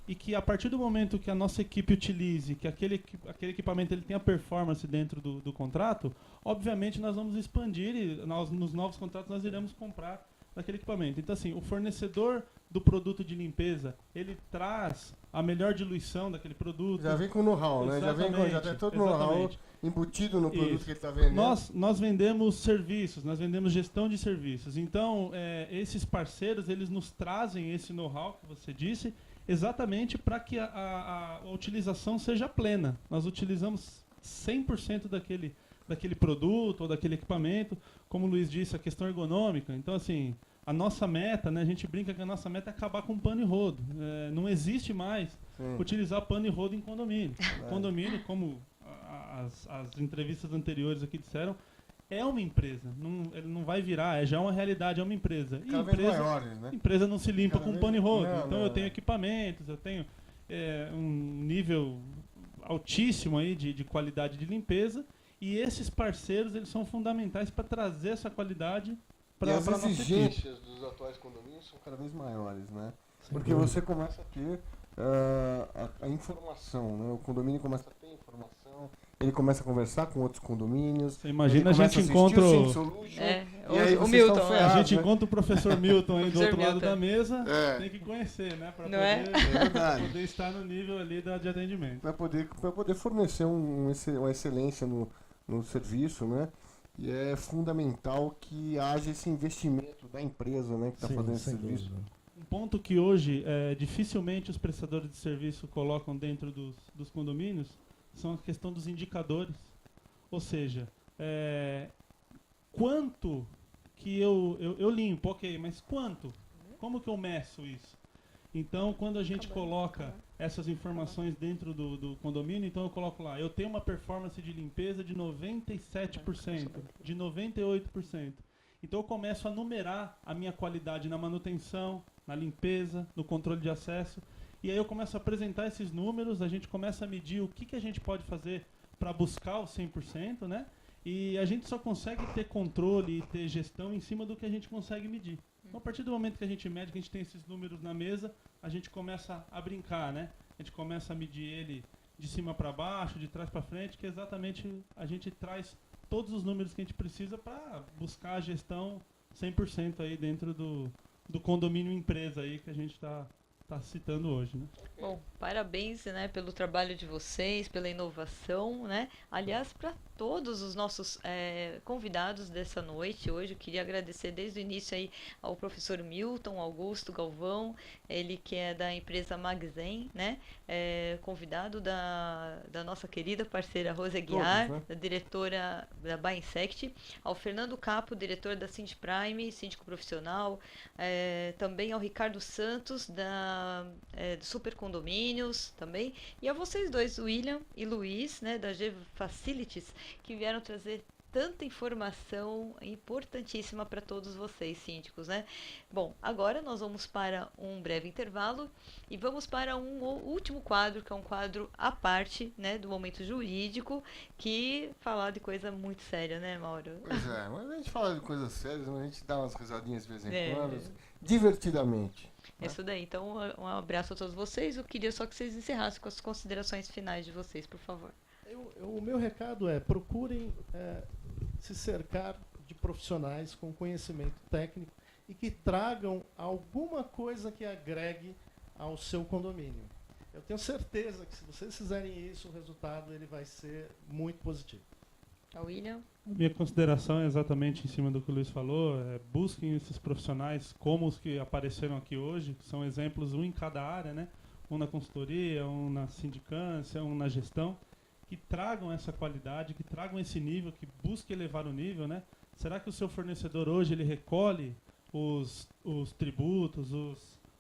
e que a partir do momento que a nossa equipe utilize, que aquele equipamento ele tenha performance dentro do contrato, obviamente nós vamos expandir e nos novos contratos nós iremos comprar daquele equipamento. Então assim, o fornecedor do produto de limpeza, ele traz a melhor diluição daquele produto. Já vem com know-how, né? Já tem todo o know-how embutido no produto Isso. que ele está vendendo. Nós vendemos serviços, nós vendemos gestão de serviços. Então, esses parceiros, eles nos trazem esse know-how que você disse, exatamente para que a utilização seja plena. Nós utilizamos 100% daquele produto ou daquele equipamento. Como o Luiz disse, a questão ergonômica. Então, assim, a nossa meta, né, a gente brinca que a nossa meta é acabar com pano e rodo. Não existe mais utilizar pano e rodo em condomínio. Condomínio, como as entrevistas anteriores aqui disseram, é uma empresa. Ele não vai virar, já é uma realidade, é uma empresa. E maiores, né? empresa não se limpa com pano e rodo. Então eu tenho não. equipamentos, eu tenho um nível altíssimo aí de qualidade de limpeza. E esses parceiros, eles são fundamentais para trazer essa qualidade para a nossa equipe. As exigências dos atuais condomínios são cada vez maiores, né? Porque você começa a ter a informação, né? O condomínio começa a ter informação, ele começa a conversar com outros condomínios. Você imagina, a gente encontra o Milton. A gente encontra o professor Milton aí do outro lado da mesa, tem que conhecer, né? Para poder estar no nível ali de atendimento. Para poder fornecer uma excelência no serviço, né? E é fundamental que haja esse investimento da empresa, né, que está fazendo esse serviço. Um ponto que hoje dificilmente os prestadores de serviço colocam dentro dos condomínios são a questão dos indicadores. Ou seja, quanto que eu limpo, ok, mas quanto? Como que eu meço isso? Então, quando a gente coloca essas informações dentro do condomínio, então eu coloco lá, eu tenho uma performance de limpeza de 97%, de 98%. Então eu começo a numerar a minha qualidade na manutenção, na limpeza, no controle de acesso. E aí eu começo a apresentar esses números, a gente começa a medir o que a gente pode fazer para buscar o 100%, né? E a gente só consegue ter controle e ter gestão em cima do que a gente consegue medir. Então, a partir do momento que a gente mede, que a gente tem esses números na mesa, a gente começa a brincar, né? A gente começa a medir ele de cima para baixo, de trás para frente, que exatamente a gente traz todos os números que a gente precisa para buscar a gestão 100% aí dentro do condomínio empresa aí que a gente está citando hoje, né? Bom, parabéns, né, pelo trabalho de vocês, pela inovação, né? Aliás, para todos os nossos convidados dessa noite hoje, eu queria agradecer desde o início aí ao professor Milton Augusto Galvão, ele que é da empresa Magzen, né? Convidado da nossa querida parceira Rosa Guiar, Todos, né? da diretora da Bainsect, ao Fernando Capo, diretor da Sind Prime, síndico profissional, também ao Ricardo Santos, do Super Condomínios também, e a vocês dois, William e Luiz, né, da G Facilities, que vieram trazer tanta informação importantíssima para todos vocês, síndicos, né? Bom, agora nós vamos para um breve intervalo e vamos para um último quadro, que é um quadro à parte, né, do momento jurídico, que falar de coisa muito séria, né, Mauro? Pois é, mas a gente fala de coisas sérias, mas a gente dá umas risadinhas de vez em quando, divertidamente. É isso daí. Então, um abraço a todos vocês. Eu queria só que vocês encerrassem com as considerações finais de vocês, por favor. Eu O meu recado é: procurem se cercar de profissionais com conhecimento técnico e que tragam alguma coisa que agregue ao seu condomínio. Eu tenho certeza que se vocês fizerem isso, o resultado ele vai ser muito positivo. William? Minha consideração é exatamente em cima do que o Luiz falou. Busquem esses profissionais como os que apareceram aqui hoje, que são exemplos, um em cada área, né? Um na consultoria, um na sindicância, um na gestão, que tragam essa qualidade, que tragam esse nível, que busquem elevar o nível, né? Será que o seu fornecedor hoje ele recolhe os tributos,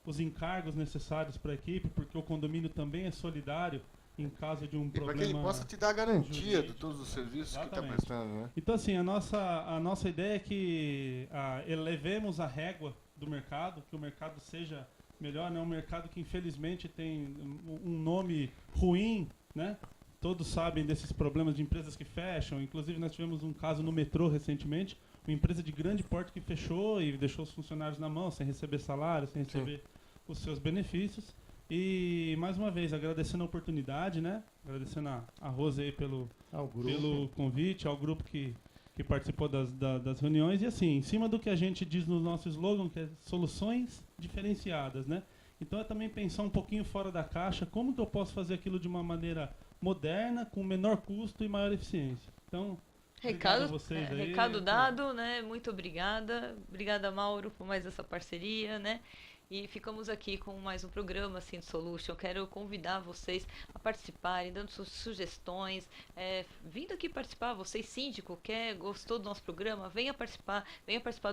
os encargos necessários para a equipe, porque o condomínio também é solidário em caso de um problema. Para que ele possa te dar a garantia jurídico. de todos os serviços que está Exatamente. prestando, né? Então, assim, a nossa ideia é que elevemos a régua do mercado, que o mercado seja melhor, né? Um mercado que, infelizmente, tem um nome ruim, né? Todos sabem desses problemas de empresas que fecham. Inclusive, nós tivemos um caso no metrô recentemente, uma empresa de grande porte que fechou e deixou os funcionários na mão, sem receber salário, sem receber os seus benefícios. E, mais uma vez, agradecendo a oportunidade, né? Agradecendo a Rose aí pelo convite, ao grupo que participou das reuniões. E, assim, em cima do que a gente diz no nosso slogan, que é soluções diferenciadas, né? Então, é também pensar um pouquinho fora da caixa, como que eu posso fazer aquilo de uma maneira moderna, com menor custo e maior eficiência. Então, obrigado a vocês aí. Recado dado, né? Muito obrigada. Obrigada, Mauro, por mais essa parceria, né? E ficamos aqui com mais um programa Sind Solution. Quero convidar vocês a participarem, dando suas sugestões, vindo aqui participar. Vocês, síndico, gostou do nosso programa? Venha participar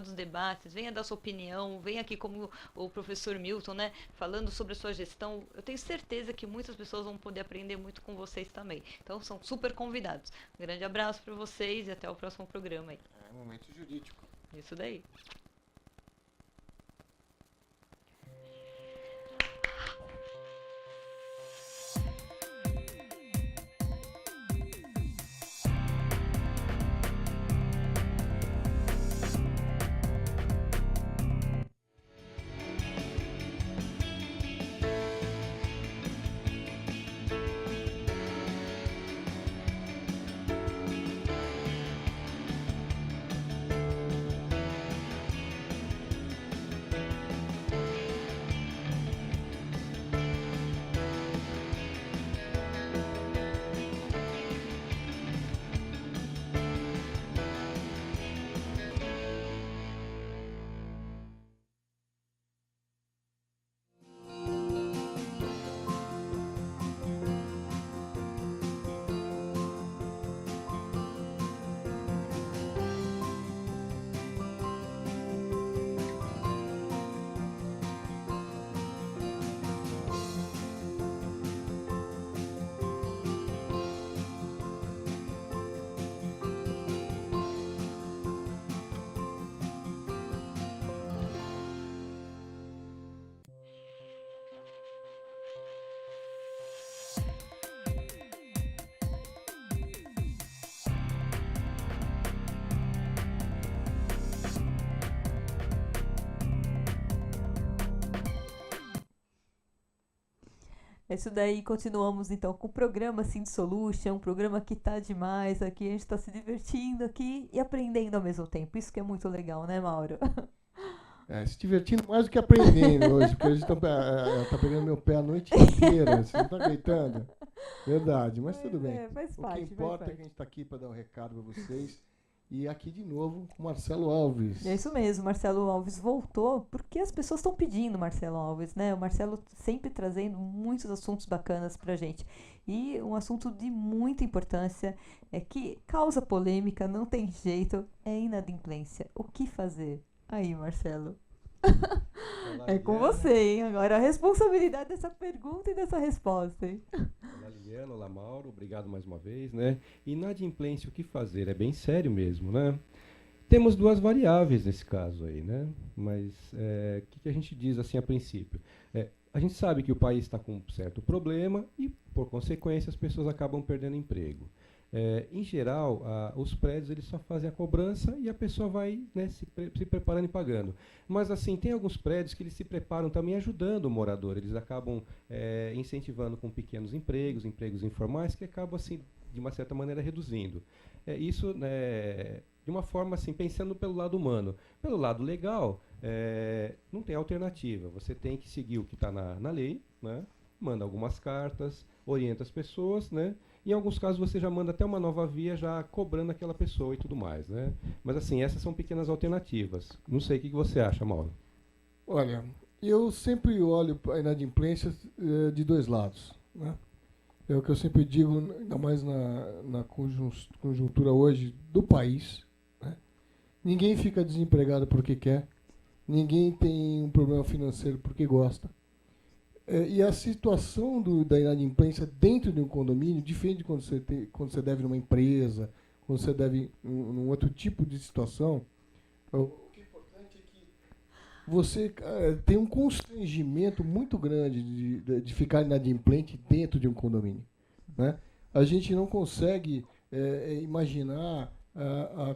dos debates, venha dar sua opinião, venha aqui como o professor Milton, né, falando sobre a sua gestão. Eu tenho certeza que muitas pessoas vão poder aprender muito com vocês também. Então, são super convidados. Um grande abraço para vocês e até o próximo programa aí. Momento jurídico. Isso daí. É isso daí, continuamos então com o programa Sind Solution, um programa que tá demais aqui, a gente tá se divertindo aqui e aprendendo ao mesmo tempo, isso que é muito legal, né, Mauro? Se divertindo mais do que aprendendo hoje, porque a gente tá pegando meu pé a noite inteira, você não tá aguentando? Verdade, mas tudo bem. Faz parte, o que importa é que a gente tá aqui para dar um recado para vocês. E aqui de novo com Marcelo Alves. É isso mesmo, Marcelo Alves voltou porque as pessoas estão pedindo Marcelo Alves, né? O Marcelo sempre trazendo muitos assuntos bacanas pra gente. E um assunto de muita importância, que causa polêmica, não tem jeito, é inadimplência. O que fazer? Aí, Marcelo. Olá, é com você, hein? Agora a responsabilidade dessa pergunta e dessa resposta, hein? Olá, Liliana. Olá, Mauro. Obrigado mais uma vez, né? Inadimplência, o que fazer? É bem sério mesmo, né? Temos duas variáveis nesse caso aí, né? Mas o que a gente diz assim a princípio? A gente sabe que o país está com um certo problema e, por consequência, as pessoas acabam perdendo emprego. Em geral, os prédios eles só fazem a cobrança e a pessoa vai, né, se preparando e pagando. Mas assim, tem alguns prédios que eles se preparam também ajudando o morador. Eles acabam incentivando com pequenos empregos informais, que acabam assim de uma certa maneira, reduzindo. Isso, né, de uma forma assim, pensando pelo lado humano. Pelo lado legal, não tem alternativa. Você tem que seguir o que está na lei, né? Manda algumas cartas, orienta as pessoas, né? Em alguns casos você já manda até uma nova via já cobrando aquela pessoa e tudo mais, né? Mas assim, essas são pequenas alternativas. Não sei o que você acha, Mauro. Olha, eu sempre olho a inadimplência de dois lados, né? É o que eu sempre digo, ainda mais na conjuntura hoje do país, né? Ninguém fica desempregado porque quer, ninguém tem um problema financeiro porque gosta. E a situação da inadimplência dentro de um condomínio, diferente de quando você deve numa empresa, quando você deve num outro tipo de situação, o que é importante é que você tem um constrangimento muito grande de ficar inadimplente dentro de um condomínio, né? A gente não consegue imaginar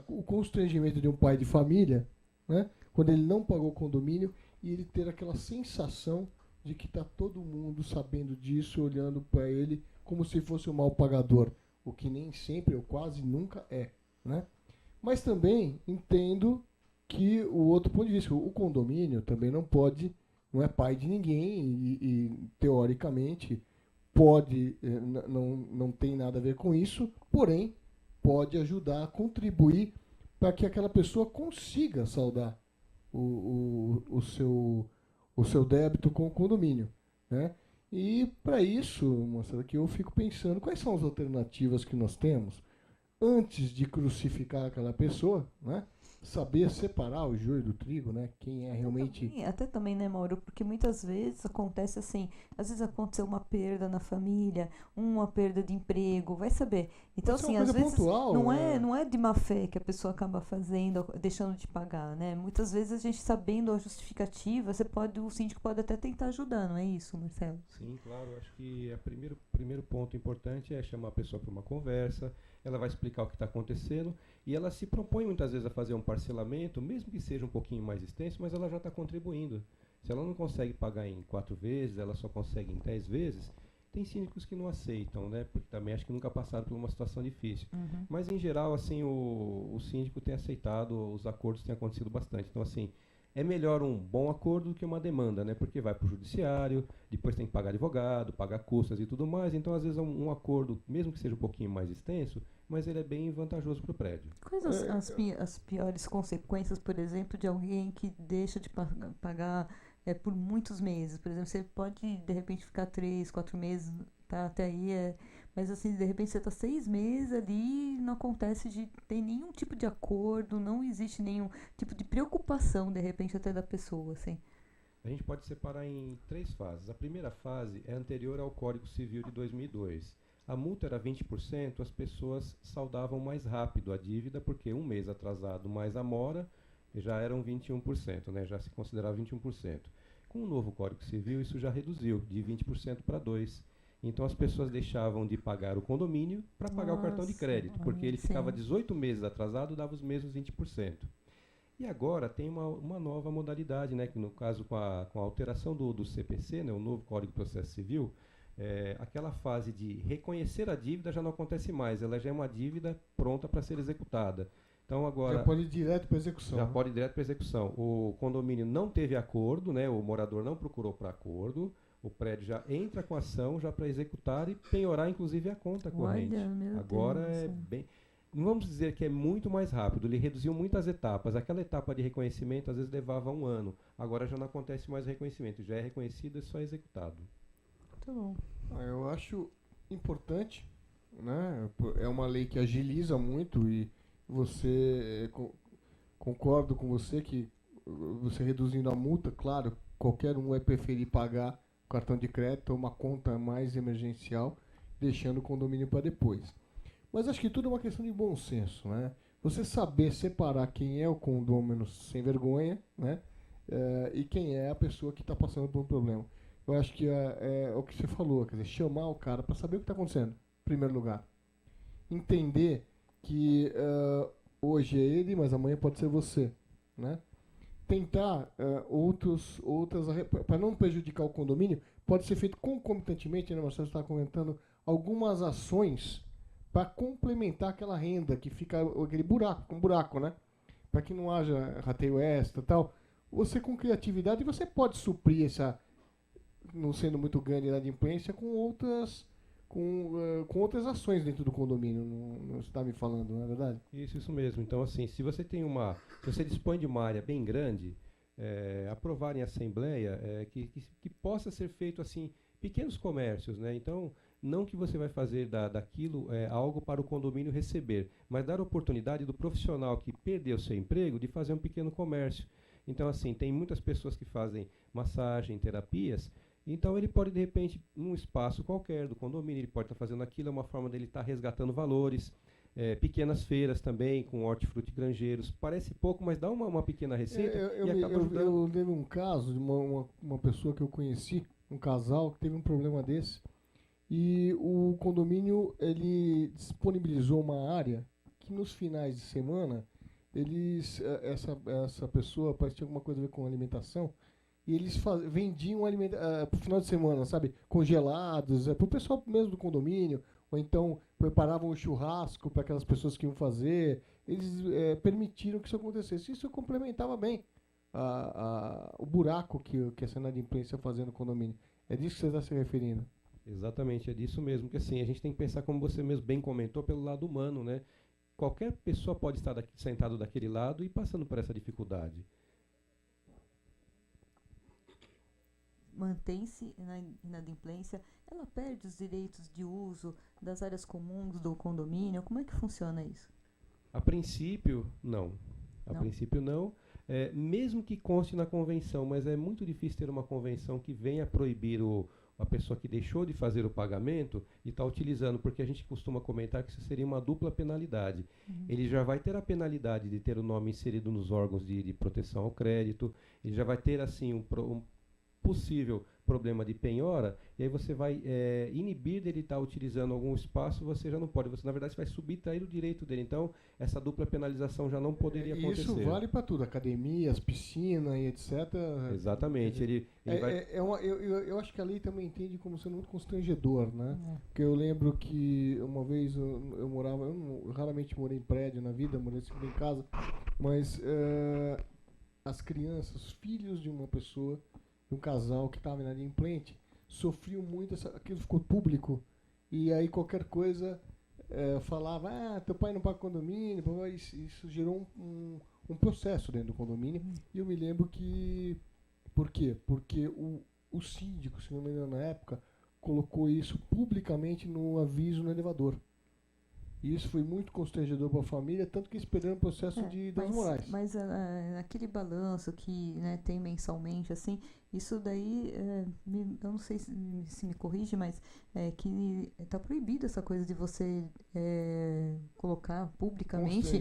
o constrangimento de um pai de família, né, quando ele não pagou o condomínio e ele ter aquela sensação de que está todo mundo sabendo disso, olhando para ele como se fosse um mal pagador, o que nem sempre ou quase nunca é, né? Mas também entendo que o outro ponto de vista, o condomínio também não é pai de ninguém e teoricamente pode, não tem nada a ver com isso, porém pode ajudar a contribuir para que aquela pessoa consiga saldar o seu débito com o condomínio, né? E para isso, Marcelo, que eu fico pensando quais são as alternativas que nós temos antes de crucificar aquela pessoa, né? Saber separar o joio do trigo, né? Quem é realmente... Até também, né, Mauro? Porque muitas vezes acontece assim, às vezes aconteceu uma perda na família, uma perda de emprego, vai saber. Então, assim, às vezes pontual, não é de má fé que a pessoa acaba fazendo, deixando de pagar, né? Muitas vezes a gente sabendo a justificativa, o síndico pode até tentar ajudar, não é isso, Marcelo? Sim, claro. Acho que o primeiro ponto importante é chamar a pessoa para uma conversa, ela vai explicar o que está acontecendo e ela se propõe muitas vezes a fazer um parcelamento, mesmo que seja um pouquinho mais extenso, mas ela já está contribuindo. Se ela não consegue pagar em 4 vezes, ela só consegue em 10 vezes, tem síndicos que não aceitam, né? Porque também acho que nunca passaram por uma situação difícil. Uhum. Mas, em geral, assim, o síndico tem aceitado, os acordos têm acontecido bastante. Então, assim, é melhor um bom acordo do que uma demanda, né? Porque vai para o judiciário, depois tem que pagar advogado, pagar custas e tudo mais. Então, às vezes, um acordo, mesmo que seja um pouquinho mais extenso, mas ele é bem vantajoso para o prédio. Quais as piores consequências, por exemplo, de alguém que deixa de pagar por muitos meses? Por exemplo, você pode, de repente, ficar 3, 4 meses, tá, até aí, mas assim, de repente você está 6 meses ali e não acontece de ter nenhum tipo de acordo, não existe nenhum tipo de preocupação, de repente, até da pessoa, assim. A gente pode separar em 3 fases. A primeira fase é anterior ao Código Civil de 2002. A multa era 20%, as pessoas saldavam mais rápido a dívida, porque um mês atrasado mais a mora já eram 21%, né? Já se considerava 21%. Com o novo Código Civil, isso já reduziu de 20% para 2%. Então as pessoas deixavam de pagar o condomínio para pagar o cartão de crédito, porque ele ficava 18 meses atrasado, dava os mesmos 20%. E agora tem uma nova modalidade, né? Que no caso com a alteração do CPC, né? O novo Código de Processo Civil, aquela fase de reconhecer a dívida já não acontece mais, ela já é uma dívida pronta para ser executada. Então agora já pode ir direto para execução. Já pode ir direto para execução. O condomínio não teve acordo, né? O morador não procurou para acordo, o prédio já entra com ação já para executar e penhorar inclusive a conta corrente. Agora é bem, não vamos dizer que é muito mais rápido, ele reduziu muitas etapas. Aquela etapa de reconhecimento às vezes levava 1 ano. Agora já não acontece mais reconhecimento, já é reconhecido e só executado. Muito bom. Eu acho importante, né? É uma lei que agiliza muito e concordo com você que você reduzindo a multa, claro, qualquer um vai preferir pagar o cartão de crédito ou uma conta mais emergencial, deixando o condomínio para depois. Mas acho que tudo é uma questão de bom senso, né? Você saber separar quem é o condômino sem vergonha, né? E quem é a pessoa que está passando por um problema. Eu acho que é o que você falou, quer dizer, chamar o cara para saber o que está acontecendo, em primeiro lugar. Entender que hoje é ele, mas amanhã pode ser você, né? Tentar outras, para não prejudicar o condomínio, pode ser feito concomitantemente, né, Marcelo estava comentando, algumas ações para complementar aquela renda que fica aquele buraco, um buraco, né? Para que não haja rateio extra e tal. Você com criatividade você pode suprir essa, não sendo muito grande na inadimplência, com outras ações dentro do condomínio. Não está me falando, não é verdade? Isso mesmo. Então, assim, se você dispõe de uma área bem grande, aprovar em assembleia que possa ser feito assim pequenos comércios, né? Então, não que você vai fazer daquilo algo para o condomínio receber, mas dar oportunidade do profissional que perdeu seu emprego de fazer um pequeno comércio. Então, assim, tem muitas pessoas que fazem massagem, terapias, então ele pode, de repente, num espaço qualquer do condomínio, ele pode estar fazendo aquilo, é uma forma dele estar resgatando valores. Pequenas feiras também, com hortifruti granjeiros. Parece pouco, mas dá uma pequena receita e acaba ajudando. Eu lembro um caso de uma pessoa que eu conheci, um casal, que teve um problema desse, e o condomínio ele disponibilizou uma área que nos finais de semana essa pessoa parece que tinha alguma coisa a ver com alimentação, e eles vendiam para o final de semana, sabe, congelados, para o pessoal mesmo do condomínio, ou então preparavam um churrasco para aquelas pessoas que iam fazer. Eles permitiram que isso acontecesse. Isso complementava bem o buraco que essa inadimplência fazia no condomínio. É disso que você está se referindo? Exatamente, é disso mesmo. Que assim, a gente tem que pensar, como você mesmo bem comentou, pelo lado humano, né? Qualquer pessoa pode estar sentado daquele lado e passando por essa dificuldade. Mantém-se na inadimplência, ela perde os direitos de uso das áreas comuns do condomínio? Como é que funciona isso? A princípio, não. A princípio, não. Mesmo que conste na convenção, mas é muito difícil ter uma convenção que venha proibir a pessoa que deixou de fazer o pagamento e está utilizando, porque a gente costuma comentar que isso seria uma dupla penalidade. Ele já vai ter a penalidade de ter o nome inserido nos órgãos de proteção ao crédito, ele já vai ter assim um possível problema de penhora, e aí você vai inibir dele estar utilizando algum espaço, você já não pode. Você, na verdade, vai subtrair o direito dele. Então, essa dupla penalização já não poderia acontecer. Isso vale para tudo, academias, piscina e etc. Exatamente. Eu acho que a lei também entende como sendo muito constrangedor, né? Porque eu lembro que uma vez eu raramente morei em prédio na vida, morei sempre em casa, mas as crianças, os filhos de uma pessoa, um casal que estava inadimplente, sofriam muito, aquilo ficou público, e aí qualquer coisa falava, teu pai não paga condomínio, isso gerou um processo dentro do condomínio, e eu me lembro que... Por quê? Porque o síndico, se não me engano, na época, colocou isso publicamente no aviso no elevador. E isso foi muito constrangedor para a família, tanto que esperando o processo de danos morais. Mas aquele balanço que tem mensalmente, assim, isso daí, eu não sei se me corrige, mas que está proibido essa coisa de você colocar publicamente,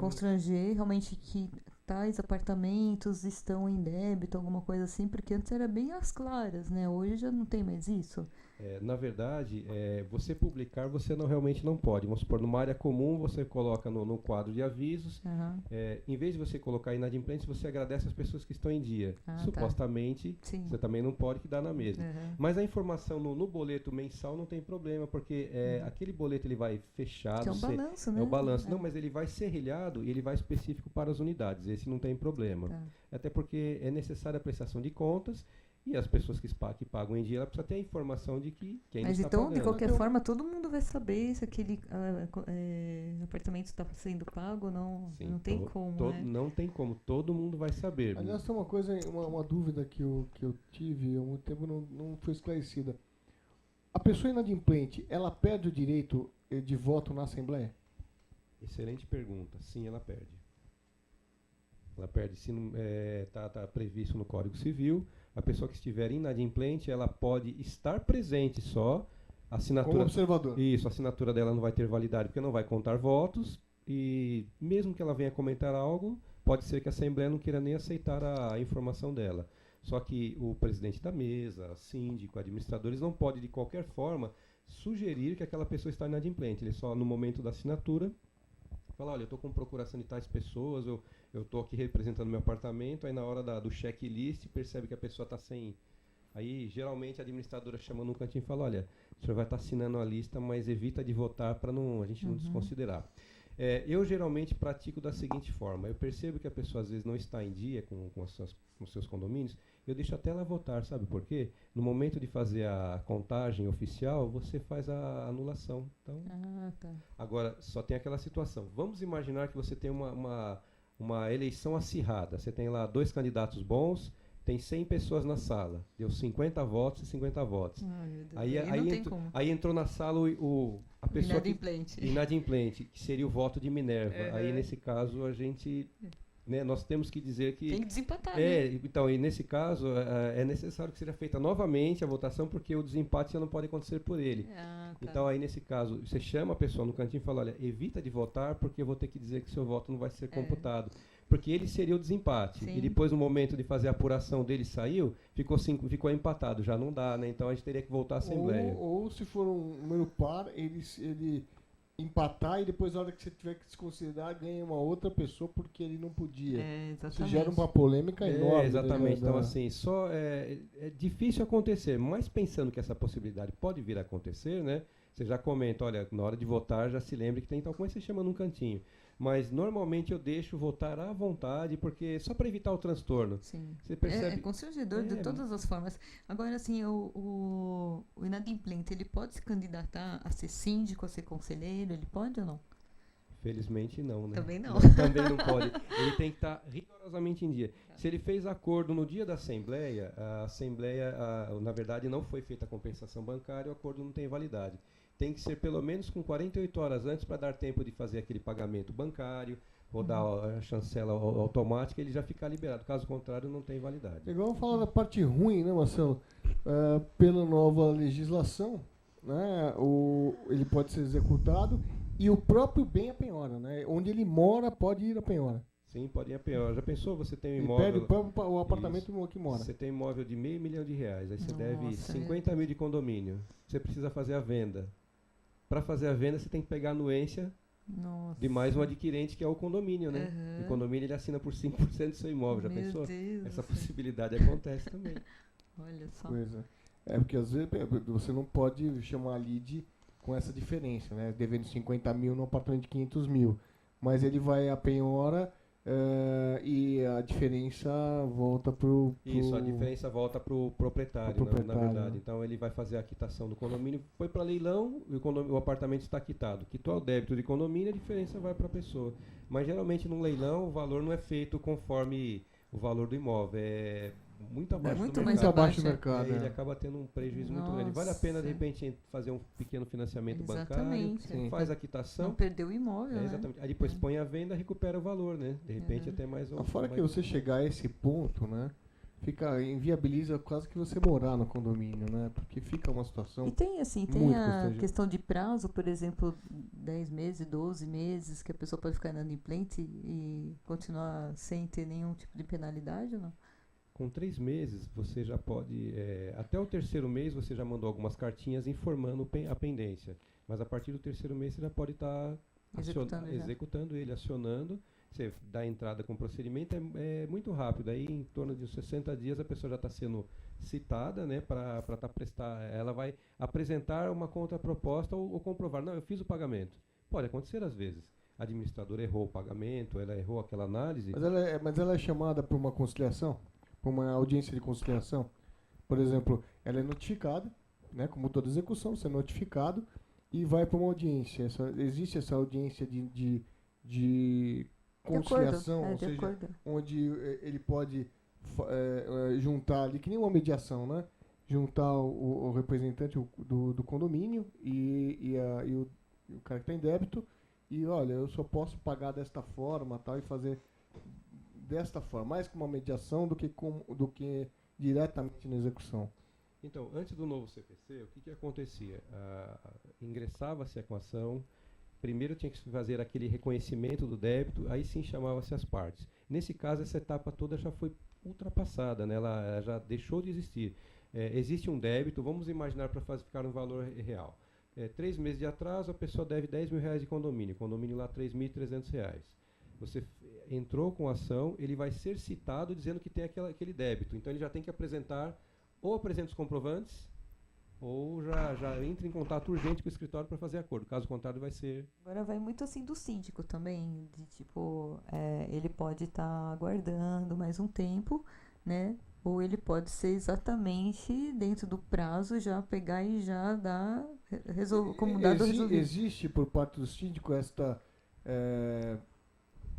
constranger realmente que tais apartamentos estão em débito, alguma coisa assim, porque antes era bem às claras, né? Hoje já não tem mais isso. Na verdade, você publicar, você realmente não pode. Vamos supor, numa área comum, você coloca no quadro de avisos. Em vez de você colocar inadimplente, você agradece as pessoas que estão em dia. Supostamente, você também não pode, que dá na mesma. Mas a informação no boleto mensal não tem problema, porque aquele boleto ele vai fechado. Que é um balanço, né? É o balanço. Não, mas ele vai serrilhado e ele vai específico para as unidades. Esse não tem problema. Até porque é necessária a prestação de contas. E as pessoas que pagam em dia, ela precisa ter a informação de que ainda Mas está então, pagando. de qualquer forma, todo mundo vai saber se aquele apartamento está sendo pago ou não. Sim, não tem como, né? Não tem como, todo mundo vai saber. Aliás, tem uma dúvida que eu tive há muito tempo, não foi esclarecida. A pessoa inadimplente, ela perde o direito de voto na Assembleia? Excelente pergunta. Sim, ela perde. Ela perde, se está previsto no Código Civil. A pessoa que estiver inadimplente, ela pode estar presente só. A assinatura, como observador. Isso, a assinatura dela não vai ter validade porque não vai contar votos. E mesmo que ela venha comentar algo, pode ser que a Assembleia não queira nem aceitar a informação dela. Só que o presidente da mesa, síndico, administradores, não pode de qualquer forma sugerir que aquela pessoa está inadimplente. Ele só, no momento da assinatura, fala, olha, eu estou com procuração de tais pessoas, eu estou aqui representando meu apartamento, aí na hora do checklist percebe que a pessoa está sem... Aí, geralmente, a administradora chama num cantinho e fala, olha, o senhor vai estar assinando a lista, mas evita de votar para a gente não desconsiderar. Eu geralmente pratico da seguinte forma: eu percebo que a pessoa às vezes não está em dia com os seus condomínios, eu deixo até ela votar, sabe por quê? No momento de fazer a contagem oficial, você faz a anulação. Então, agora, só tem aquela situação. Vamos imaginar que você tem uma eleição acirrada. Você tem lá 2 candidatos bons, tem 100 pessoas na sala. Deu 50 votos e 50 votos. Aí entrou na sala a pessoa inadimplente, que seria o voto de Minerva. Aí, nesse caso, a gente... Né, nós temos que dizer que... Tem que desempatar, né? Então, e nesse caso, é necessário que seja feita novamente a votação, porque o desempate já não pode acontecer por ele. Então, aí, nesse caso, você chama a pessoa no cantinho e fala, olha, evita de votar, porque eu vou ter que dizer que seu voto não vai ser computado. Porque ele seria o desempate. Sim. E depois, no momento de fazer a apuração dele, ficou empatado. Já não dá, né? Então, a gente teria que voltar à Assembleia. Ou se for um número par, ele empatar e depois, na hora que você tiver que desconsiderar, ganha uma outra pessoa porque ele não podia. Isso gera uma polêmica enorme. Exatamente. Então, assim, é difícil acontecer, mas pensando que essa possibilidade pode vir a acontecer, né? Você já comenta, olha, na hora de votar, já se lembre que tem tal coisa, você chama num cantinho. Mas, normalmente, eu deixo votar à vontade, porque só para evitar o transtorno. Sim. Você percebe... É constrangedor de todas as formas. Agora, assim, o inadimplente, ele pode se candidatar a ser síndico, a ser conselheiro? Ele pode ou não? Felizmente não, né? Também não. Também não pode. Ele tem que estar rigorosamente em dia. Se ele fez acordo no dia da Assembleia, a Assembleia, na verdade, não foi feita a compensação bancária, o acordo não tem validade. Tem que ser pelo menos com 48 horas antes para dar tempo de fazer aquele pagamento bancário, rodar a chancela automática, ele já fica liberado. Caso contrário, não tem validade. Igual vamos falar da parte ruim, né, Marcelo? Pela nova legislação, né, ele pode ser executado e o próprio bem a penhora, né? Onde ele mora pode ir a penhora. Sim, pode ir a penhora. Já pensou, você tem um Ele imóvel... perde o apartamento que mora. Você tem um imóvel de R$500 mil, aí você deve 50 mil de condomínio. Você precisa fazer a venda. Para fazer a venda, você tem que pegar a anuência de mais um adquirente, que é o condomínio, né? O condomínio ele assina por 5% do seu imóvel. Já pensou? Deus. Essa possibilidade acontece também. Olha só. Porque às vezes você não pode chamar a lide com essa diferença, né? Devendo 50 mil no apartamento de 500 mil. Mas ele vai a penhora e a diferença volta pro... Isso, a diferença volta pro proprietário, na verdade. Então ele vai fazer a quitação do condomínio, foi para leilão e o apartamento está quitado. Quitou o débito de condomínio, a diferença vai para a pessoa. Mas geralmente no leilão o valor não é feito conforme o valor do imóvel, é muito abaixo do mercado. Mais abaixo do mercado. Ele acaba tendo um prejuízo muito grande. Vale a pena, de repente, fazer um pequeno financiamento bancário, faz a quitação. Não perdeu o imóvel, né? Exatamente. Aí depois põe a venda, recupera o valor, né? De repente até mais... Fora que você chegar a esse ponto, né? Inviabiliza quase que você morar no condomínio, né? Porque fica uma situação. E tem assim, tem a questão de prazo, por exemplo, 10 meses, 12 meses, que a pessoa pode ficar inadimplente e continuar sem ter nenhum tipo de penalidade ou não? Com 3 meses, você já pode... até o 3º mês, você já mandou algumas cartinhas informando a pendência. Mas a partir do 3º mês, você já pode estar executando ele, acionando. Você dá a entrada com o procedimento, é muito rápido. Aí, em torno de 60 dias, a pessoa já está sendo citada, né, para prestar. Ela vai apresentar uma contraproposta ou comprovar. Não, eu fiz o pagamento. Pode acontecer às vezes. A administradora errou o pagamento, ela errou aquela análise. Mas ela é chamada para uma conciliação? Para uma audiência de conciliação? Por exemplo, ela é notificada, né, como toda execução, você é notificado e vai para uma audiência. Existe essa audiência de conciliação, ou seja, onde ele pode juntar ali, que nem uma mediação, né? Juntar o representante do condomínio e o cara que está em débito e, olha, eu só posso pagar desta forma tal, e fazer desta forma, mais com uma mediação do que diretamente na execução. Então, antes do novo CPC, o que acontecia? Ingressava-se a equação. Primeiro tinha que fazer aquele reconhecimento do débito, aí sim chamava-se as partes. Nesse caso, essa etapa toda já foi ultrapassada, né? Ela já deixou de existir. Existe um débito, vamos imaginar para ficar um valor real. 3 meses de atraso, a pessoa deve R$10 mil de condomínio lá R$3.300. Você entrou com a ação, ele vai ser citado dizendo que tem aquele débito. Então ele já tem que apresentar, ou apresenta os comprovantes, ou já entre em contato urgente com o escritório para fazer acordo. Caso contrário, vai ser... Agora vai muito assim do síndico também, de tipo, ele pode estar aguardando mais um tempo, né? Ou ele pode ser exatamente dentro do prazo, já pegar e já dar como dado resolvido. Existe por parte do síndico esta...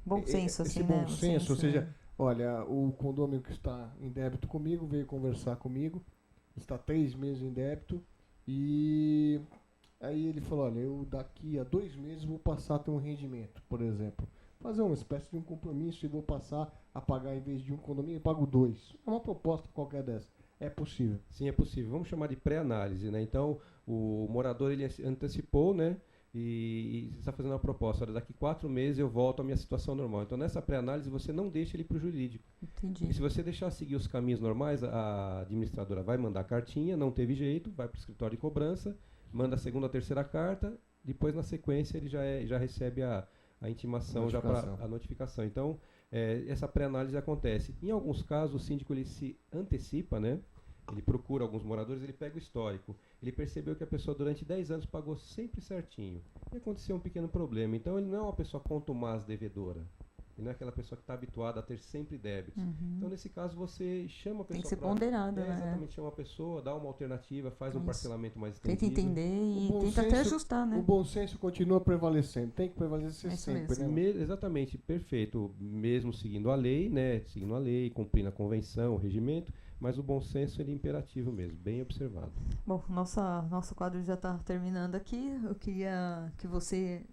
bom senso, esse assim, bom né? senso, ou seja, olha, o condômino que está em débito comigo veio conversar comigo, está 3 meses em débito, e aí ele falou, olha, eu daqui a 2 meses vou passar a ter um rendimento, por exemplo. Fazer uma espécie de um compromisso e vou passar a pagar, em vez de um condomínio, eu pago 2. É uma proposta qualquer dessa. É possível? Sim, é possível. Vamos chamar de pré-análise, né? Então, o morador, ele antecipou, né? E está fazendo uma proposta, olha, daqui 4 meses eu volto à minha situação normal. Então, nessa pré-análise, você não deixa ele para o jurídico. Entendi. E se você deixar seguir os caminhos normais, a administradora vai mandar a cartinha, não teve jeito, vai para o escritório de cobrança, manda a segunda, a terceira carta, depois, na sequência, ele já recebe a intimação, já para a notificação. Então, essa pré-análise acontece. Em alguns casos, o síndico ele se antecipa, né? Ele procura alguns moradores, ele pega o histórico. Ele percebeu que a pessoa durante 10 anos pagou sempre certinho. E aconteceu um pequeno problema. Então, ele não é uma pessoa contumaz devedora. Ele não é aquela pessoa que está habituada a ter sempre débitos. Então, nesse caso, você chama a pessoa... Tem que ser ponderado, né? Exatamente, chama a pessoa, dá uma alternativa, faz um parcelamento mais estendido. Tenta entender e tenta até ajustar, né? O bom senso continua prevalecendo. Tem que prevalecer sempre, né? Exatamente, perfeito. Mesmo seguindo a lei, né? Seguindo a lei, cumprindo a convenção, o regimento, mas o bom senso ele é imperativo mesmo, bem observado. Bom, nosso quadro já está terminando aqui. Eu queria que você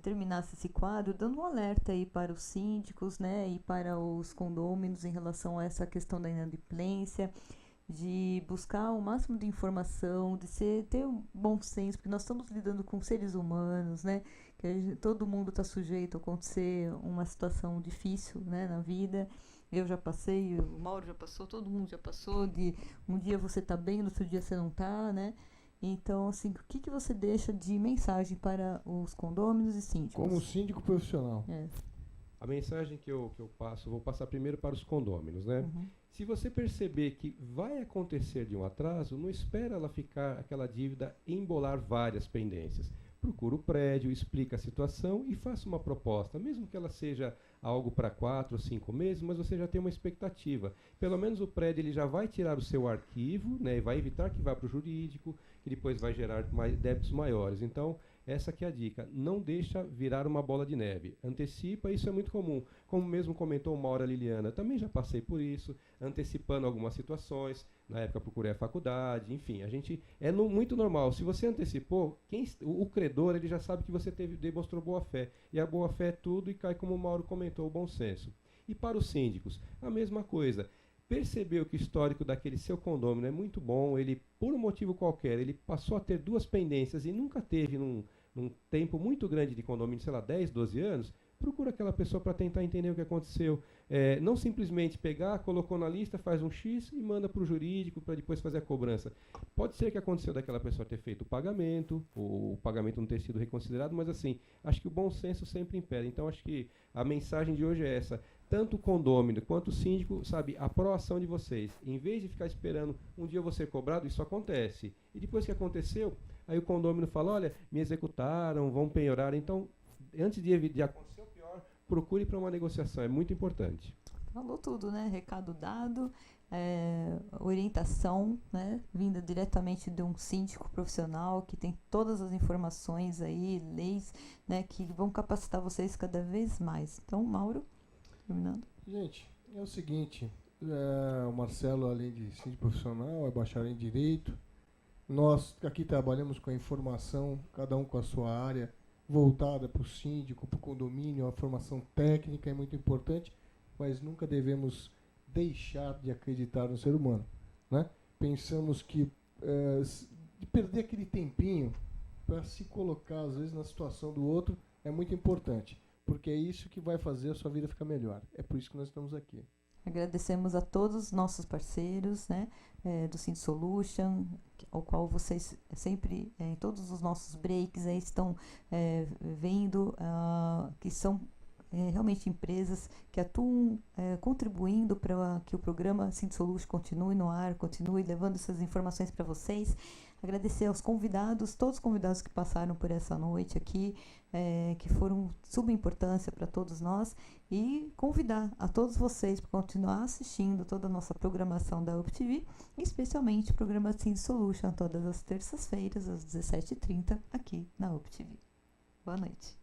terminasse esse quadro dando um alerta aí para os síndicos, né, e para os condôminos em relação a essa questão da inadimplência, de buscar o máximo de informação, de ter um bom senso, porque nós estamos lidando com seres humanos, né, que todo mundo está sujeito a acontecer uma situação difícil, né, na vida. Eu já passei, o Mauro já passou, todo mundo já passou, de um dia você está bem, no outro dia você não está, né? Então, assim, o que você deixa de mensagem para os condôminos e síndicos? Como síndico profissional. A mensagem que eu passo, vou passar primeiro para os condôminos, né? Se você perceber que vai acontecer de um atraso, não espera ela ficar, aquela dívida, embolar várias pendências. Procura o prédio, explica a situação e faça uma proposta, mesmo que ela seja algo para 4 ou 5 meses, mas você já tem uma expectativa. Pelo menos o prédio ele já vai tirar o seu arquivo, né, e vai evitar que vá para o jurídico, que depois vai gerar débitos maiores. Então, essa que é a dica. Não deixa virar uma bola de neve. Antecipa, isso é muito comum. Como mesmo comentou Maura Liliana, também já passei por isso, antecipando algumas situações. Na época procurei a faculdade, enfim, a gente muito normal. Se você antecipou, o credor ele já sabe que você demonstrou boa fé. E a boa fé é tudo e cai, como o Mauro comentou, o bom senso. E para os síndicos, a mesma coisa. Percebeu que o histórico daquele seu condômino é muito bom, ele, por um motivo qualquer, ele passou a ter 2 pendências e nunca teve num tempo muito grande de condomínio, sei lá, 10, 12 anos, procura aquela pessoa para tentar entender o que aconteceu. Não simplesmente pegar, colocou na lista, faz um X e manda para o jurídico para depois fazer a cobrança. Pode ser que aconteceu daquela pessoa ter feito o pagamento, ou o pagamento não ter sido reconsiderado, mas assim, acho que o bom senso sempre impera. Então acho que a mensagem de hoje é essa. Tanto o condômino quanto o síndico, sabe, a proação de vocês. Em vez de ficar esperando um dia eu vou ser cobrado, isso acontece. E depois que aconteceu, aí o condômino fala, olha, me executaram, vão penhorar. Então, antes de acontecer o pior, procure para uma negociação, é muito importante. Falou tudo, né? Recado dado, orientação, né? Vinda diretamente de um síndico profissional que tem todas as informações aí, leis, né? Que vão capacitar vocês cada vez mais. Então, Mauro, terminando. Gente, é o seguinte, o Marcelo, além de síndico profissional, é bacharel em Direito. Nós aqui trabalhamos com a informação, cada um com a sua área, voltada para o síndico, para o condomínio. A formação técnica é muito importante, mas nunca devemos deixar de acreditar no ser humano, né? Pensamos que de perder aquele tempinho para se colocar, às vezes, na situação do outro é muito importante, porque é isso que vai fazer a sua vida ficar melhor. É por isso que nós estamos aqui. Agradecemos a todos os nossos parceiros, né, do Sind Solution, ao qual vocês sempre, em todos os nossos breaks, aí estão vendo que são realmente empresas que atuam contribuindo para que o programa Sind Solution continue no ar, continue levando essas informações para vocês. Agradecer aos convidados, todos os convidados que passaram por essa noite aqui, que foram de suma importância para todos nós, e convidar a todos vocês para continuar assistindo toda a nossa programação da UpTV, especialmente o programa Sind Solution, todas as terças-feiras, às 17h30, aqui na UpTV. Boa noite.